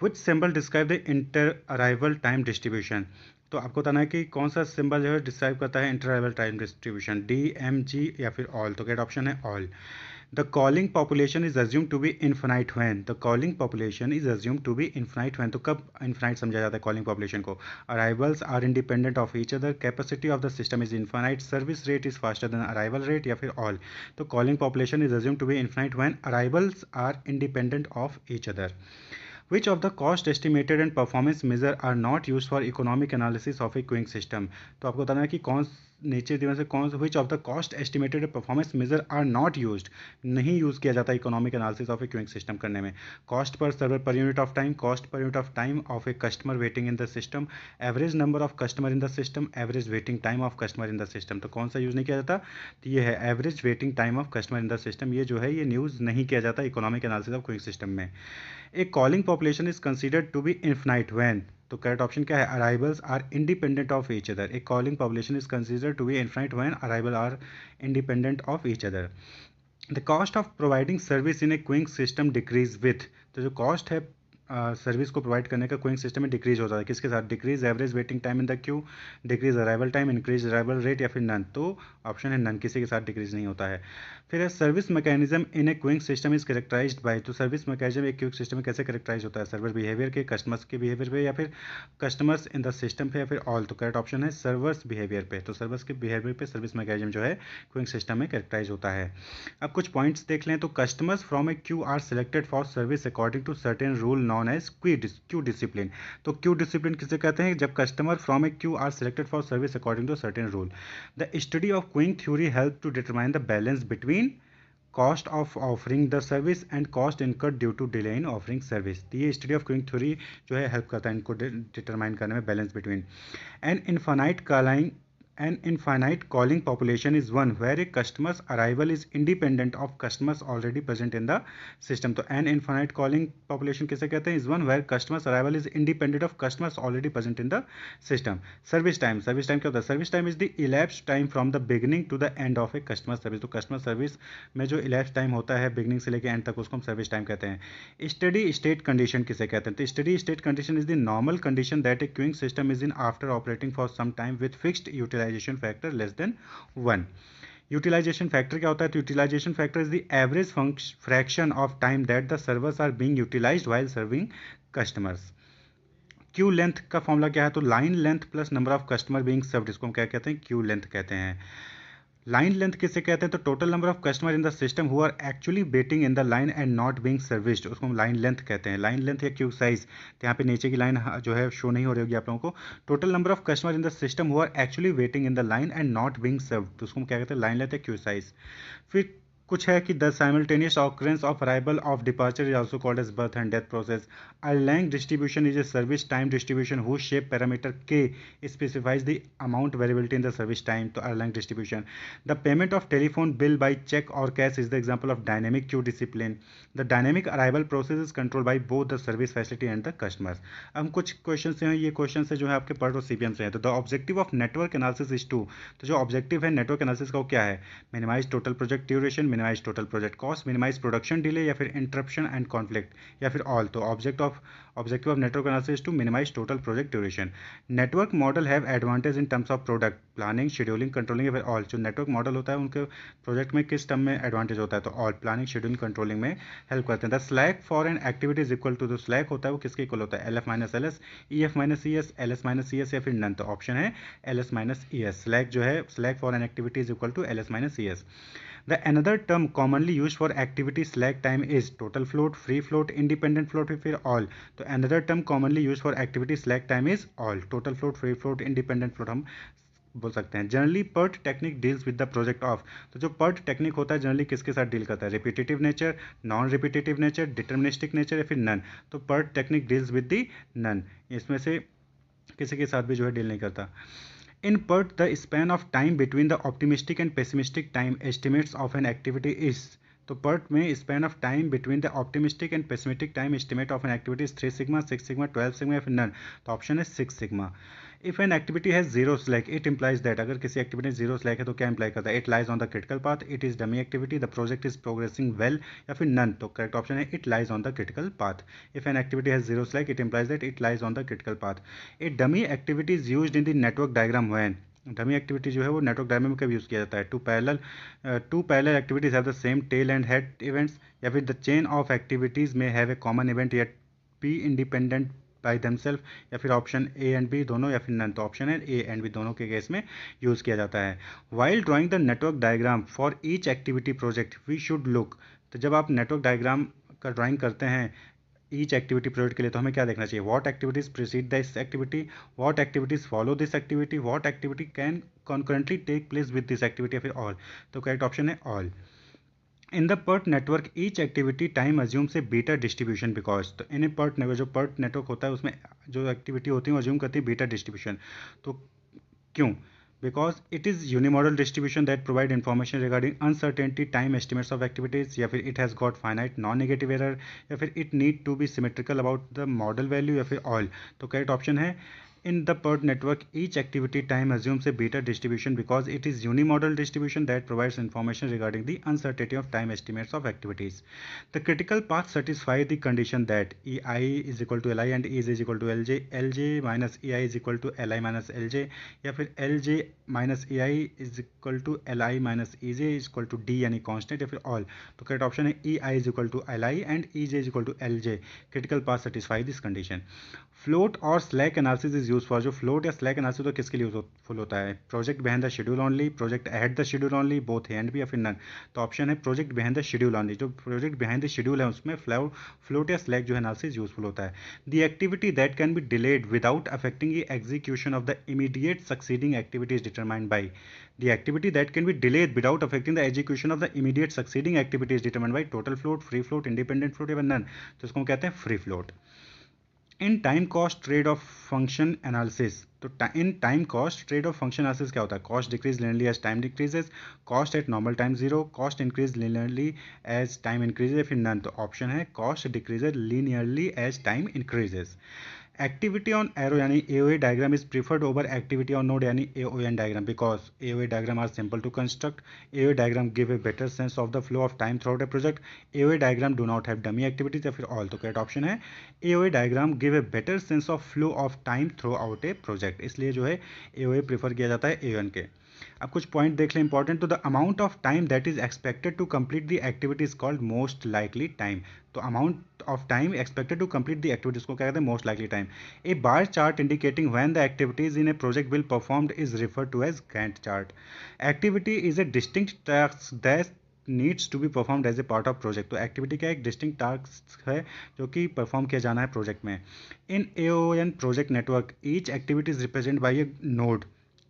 विच symbol describe the inter arrival time distribution, तो आपको बताना है कि कौन सा सिंबल जो है डिस्क्राइब करता है inter arrival time distribution, D, M, G या फिर ऑल। तो करेक्ट ऑप्शन है all. The calling population is assumed to be infinite when, the calling population is assumed to be infinite when, तो कब infinite समझा जाता है calling population को, arrivals are independent of each other, capacity of the system is infinite, service rate is faster than arrival rate, या फिर all। तो calling population is assumed to be infinite when arrivals are independent of each other। Which of the cost estimated and performance measure are not used for economic analysis of a queuing system, तो आपको बताना है कि कौन नीचे दिए में से कौन which of the cost estimated performance measure are not used, नहीं यूज़ किया जाता economic analysis of a queuing system करने में। Cost per server per unit of time, cost per unit of time of a customer waiting in the system, average number of customer in the system, average waiting time of customer in the system. तो कौन सा use नहीं किया जाता, तो ये है average waiting time of customer in the system, ये जो है ये यूज़ नहीं किया जाता economic analysis of queuing system में। A calling population is considered to be infinite when, तो करेक्ट ऑप्शन क्या है, arrivals are independent of each other. A calling population is considered to be infinite when arrival are independent of each other. The cost of providing service in a queuing system decrease with, तो जो cost है service को provide करने का queuing system में decrease होता है किसके साथ, decrease average waiting time in the Q, decrease arrival time, increase arrival rate, या फिर नन। तो ऑप्शन है नन, किसी के साथ डिक्रीज नहीं होता है। फिर है service mechanism in a queuing system is characterised by, तो सर्विस मैकेनिज्म एक क्यूइंग सिस्टम में कैसे कैरेक्टराइज होता है, सर्वर बिहेवियर के, कस्टमर्स के बिहेवियर पे, या फिर कस्टमर्स इन द सिस्टम पे, या फिर ऑल। तो करेक्ट ऑप्शन है सर्वर्स बिहेवियर पे, तो सर्वर्स के बिहेवियर पे सर्विस मैकेनिज्म जो है क्यूइंग सिस्टम में कैरेक्टराइज होता है। अब कुछ पॉइंट्स देख लें, तो customers from a queue are selected for service according to certain rule known as queue discipline. तो क्यू डिसिप्लिन किसे कहते हैं, जब customer from a queue are selected for service according to certain rule. The study of queuing theory help to determine the balance between cost of offering the service and cost incurred due to delay in offering service. तो ये study of queuing theory जो है help करता है इनको determine करने में, balance between an infinite calling an infinite calling population is one where a customer's arrival is independent of customers already present in the system। तो an infinite calling population किसे कहते हैं? is one where customers arrival is independent of customers already present in the system। service time क्या होता है? service time is the elapsed time from the beginning to the end of a customer service। तो customer service में जो elapsed time होता है beginning से लेकर end तक, उसको हम service time कहते हैं। steady state condition किसे कहते हैं? तो steady state condition is the normal condition that a queuing system is in after operating for some time with fixed utilization factor less than 1। Utilisation factor क्या होता है? तो utilisation factor is the average fraction of time that the servers are being utilised while serving customers. Queue length का formula क्या है? तो line length plus number of customer being served, इसको हम क्या कहते हैं? क्यू लेंथ कहते हैं। लाइन लेंथ किसे कहते हैं? तो total number of customer in the system who are actually waiting in the line and not being serviced, उसको हम लाइन लेंथ कहते हैं। लाइन लेंथ या क्यू साइज, तो यहाँ पे नीचे की लाइन जो है शो नहीं हो रही होगी आप लोगों को। Total number of customer in the system who are actually waiting in the line and not being served, तो उसको हम क्या कहते हैं? लाइन लेंथ या क्यू साइज। फिर कुछ है कि the simultaneous occurrence of arrival of departure is also called as birth and death process. Erlang distribution is a service time distribution whose shape parameter k specifies the amount variability in the service time। तो Erlang distribution। The payment of telephone bill by check or cash is the example of dynamic queue discipline। The dynamic arrival process is controlled by both the service facility and the customers। अब कुछ question हैं, ये question जो है आपके PERT और CPM से हैं। तो the objective of network analysis is to, तो जो ऑब्जेक्टिव है नेटवर्क एनालिसिस का वो क्या है? Minimise total project duration, minimise total project cost, minimise production delay, या फिर इंटरप्शन एंड कॉन्फ्लिक्ट, या फिर ऑल। तो objective of network analysis is to minimize total project duration। network model have advantage in terms of product planning, scheduling, controlling, या फिर all। जो network model होता है उनके प्रोजेक्ट में किस टर्म में एडवांटेज होता है? तो all, planning, scheduling, controlling में हेल्प करते हैं। The slack for an activity is equal to, जो स्लैक होता है वो किसके इक्वल होता है? LF minus LS, EF minus ES, LS minus ES, या फिर नन। तो ऑप्शन है LS माइनस ES। स्लैक जो है, slack for an activity is equal to LS minus ES। The another term commonly used for activity slack time is total float, free float, independent float, फिर all। तो another term commonly used for activity slack time is all। total float, free float, independent float हम बोल सकते हैं। Generally PERT technique deals with the project of, तो जो PERT technique होता है जनरली किसके साथ डील करता है? Repetitive nature, non repetitive nature, deterministic nature, या फिर नन। तो PERT technique deals with the none, इसमें से किसी के साथ भी जो है डील नहीं करता। In PERT, the span of time between the optimistic and pessimistic time estimates of an activity is, तो PERT में span of time between the optimistic and pessimistic time estimate of an activity is 3 sigma, 6 sigma, 12 sigma, या फिर none। तो option है 6 sigma। If an activity has zero slack, it implies that, अगर किसी activity zero slack है तो क्या imply करता है? It lies on the critical path, it is dummy activity, the project is progressing well, या फिर none। तो करेक्ट ऑप्शन है it lies on the critical path। If an activity has zero slack, it implies that it lies on the critical path। A dummy activity is used in the network diagram when, dummy activity जो है वो network diagram में कब use किया जाता है? Two parallel activities have the same tail and head events, या फिर द चेन ऑफ एक्टिविटीज में हैव ए कॉमन इवेंट, या बी इंडिपेंडेंट बाई दमसेल्फ, या फिर ऑप्शन ए एंड बी दोनों, या फिर नन। तो ऑप्शन है ए एंड बी दोनों के केस में यूज़ किया जाता है। While drawing the network diagram for each activity project we should look, तो जब आप नेटवर्क डायग्राम का ड्राइंग करते हैं ईच एक्टिविटी प्रोजेक्ट के लिए, तो हमें क्या देखना चाहिए? What activities precede this activity, what activities follow this activity, what activity can concurrently take place with this activity, या फिर ऑल। तो करेक्ट ऑप्शन है all. In the PERT network each activity time assume से beta distribution because, तो in PERT network, जो PERT network होता है उसमें जो एक्टिविटी होती है वो अज्यूम करती है बीटा डिस्ट्रीब्यूशन। तो क्यों? because it is unimodal distribution that provide information regarding uncertainty time estimates of activities, या फिर it has got finite non-negative error, या फिर it need to be symmetrical about the model value, या फिर all। तो correct option है in the PERT network each activity time assumes a beta distribution because it is unimodal distribution that provides information regarding the uncertainty of time estimates of activities। The critical path satisfy the condition that ei is equal to li and is equal to lj, lj minus ei is equal to li minus lj, या फिर lj minus ei is equal to li minus ej is equal to d यानी constant, या फिर all। तो correct option है ei is equal to li and ej is equal to lj। critical path satisfy this condition। Float or slack analysis is analysis use for, जो float या slack analysis तो किसके लिए useful होता है? Project behind the schedule only, project ahead the schedule only, both and भी या फिर नन? तो ऑप्शन है project behind the schedule only. जो प्रोजेक्ट बिहाइंड द शेड्यूल है उसमें फ्लोट या स्लैक जो एनालिसिस यूजफुल होता है। The activity that can be delayed without affecting the execution of the immediate succeeding activities determined by, the activity that can be delayed without affecting the execution of the immediate succeeding activity is determined by total float, free float, independent float या none। तो इसको हम कहते हैं free float. In time cost trade off function analysis, तो in time cost trade off function analysis क्या होता है? Cost decrease linearly as time decreases, cost at normal time zero, cost increase linearly as time increases, फिर none. तो option है cost decreases linearly as time increases. Activity on arrow यानी AOA diagram is preferred over activity on node यानी AON diagram because AOA diagram are simple to construct, AOA diagram give a better sense of the flow of time throughout a project, AOA diagram do not have dummy activities या फिर all. तो correct option है AOA diagram give a better sense of flow of time throughout a project, इसलिए जो है AOA prefer किया जाता है AON के। अब कुछ पॉइंट देख लें इंपॉर्टेंट। तो the amount of time that is expected to complete the activity is called most likely time. तो amount of time expected to complete the activities को क्या कहते हैं? Most likely time. A bar chart indicating when the activities in a project will performed is referred to as Gantt chart. Activity is a distinct task that needs to be performed as a part of project. तो activity का एक distinct task है जो कि perform किया जाना है project में। इन AON project network each activity is represent by A node.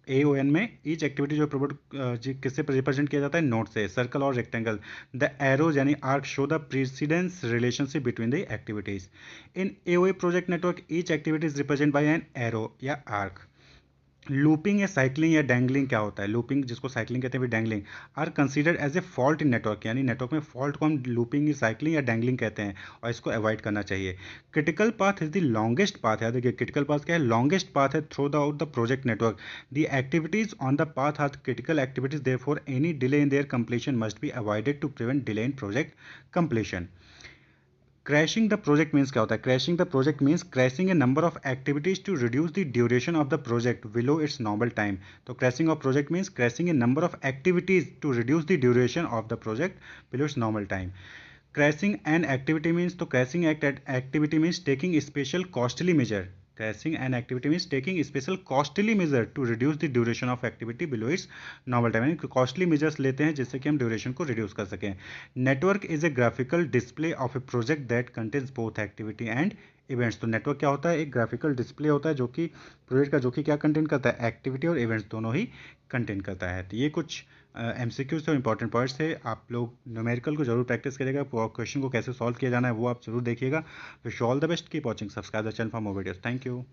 AON में ईच एक्टिविटी जो किससे रिप्रेजेंट किया जाता है? नोड से। सर्कल और रेक्टेंगल, द एरोज यानी arc show the precedence relationship between the activities. In AOA project network each activity is represent by an arrow या आर्क। लूपिंग या साइकिलिंग या डैंगलिंग क्या होता है? लूपिंग जिसको साइकिलिंग कहते हैं, भी dangling are considered as a fault in network, यानी नेटवर्क में फॉल्ट को हम लूपिंग, साइकिलिंग या डैंगलिंग कहते हैं और इसको अवॉइड करना चाहिए। Critical path is the longest path है। देखिए क्रिटिकल पाथ क्या है? लॉन्गेस्ट पाथ है through the out the project network. The activities on the path are critical activities, therefore any delay in their completion must be avoided to prevent delay in project completion. Crashing the project means क्या होता है? Crashing the project means crashing a number of activities to reduce the duration of the project below its normal time. तो crashing of project means crashing a number of activities to reduce the duration of the project below its normal time. Crashing an activity means, तो crashing activity means taking special costly measure. Crashing an activity means taking special costly measure to reduce the duration of activity below its normal time, यानी costly measures लेते हैं जिससे कि हम duration को reduce कर सकें। Network is a graphical display of A project that contains both activity and events. तो नेटवर्क क्या होता है? एक ग्राफिकल डिस्प्ले होता है जो कि प्रोजेक्ट का जो कि क्या कंटेन करता है? एक्टिविटी और इवेंट्स दोनों ही कंटेन करता है। तो ये कुछ MCQs थे, इंपॉर्टेंट पॉइंट्स थे। आप लोग न्यूमेरिकल को जरूर प्रैक्टिस करिएगा, क्वेश्चन को कैसे सॉल्व किया जाना है वो आप जरूर देखिएगा। Wish all the best, keep watching, subscribe the channel for more videos. Thank you.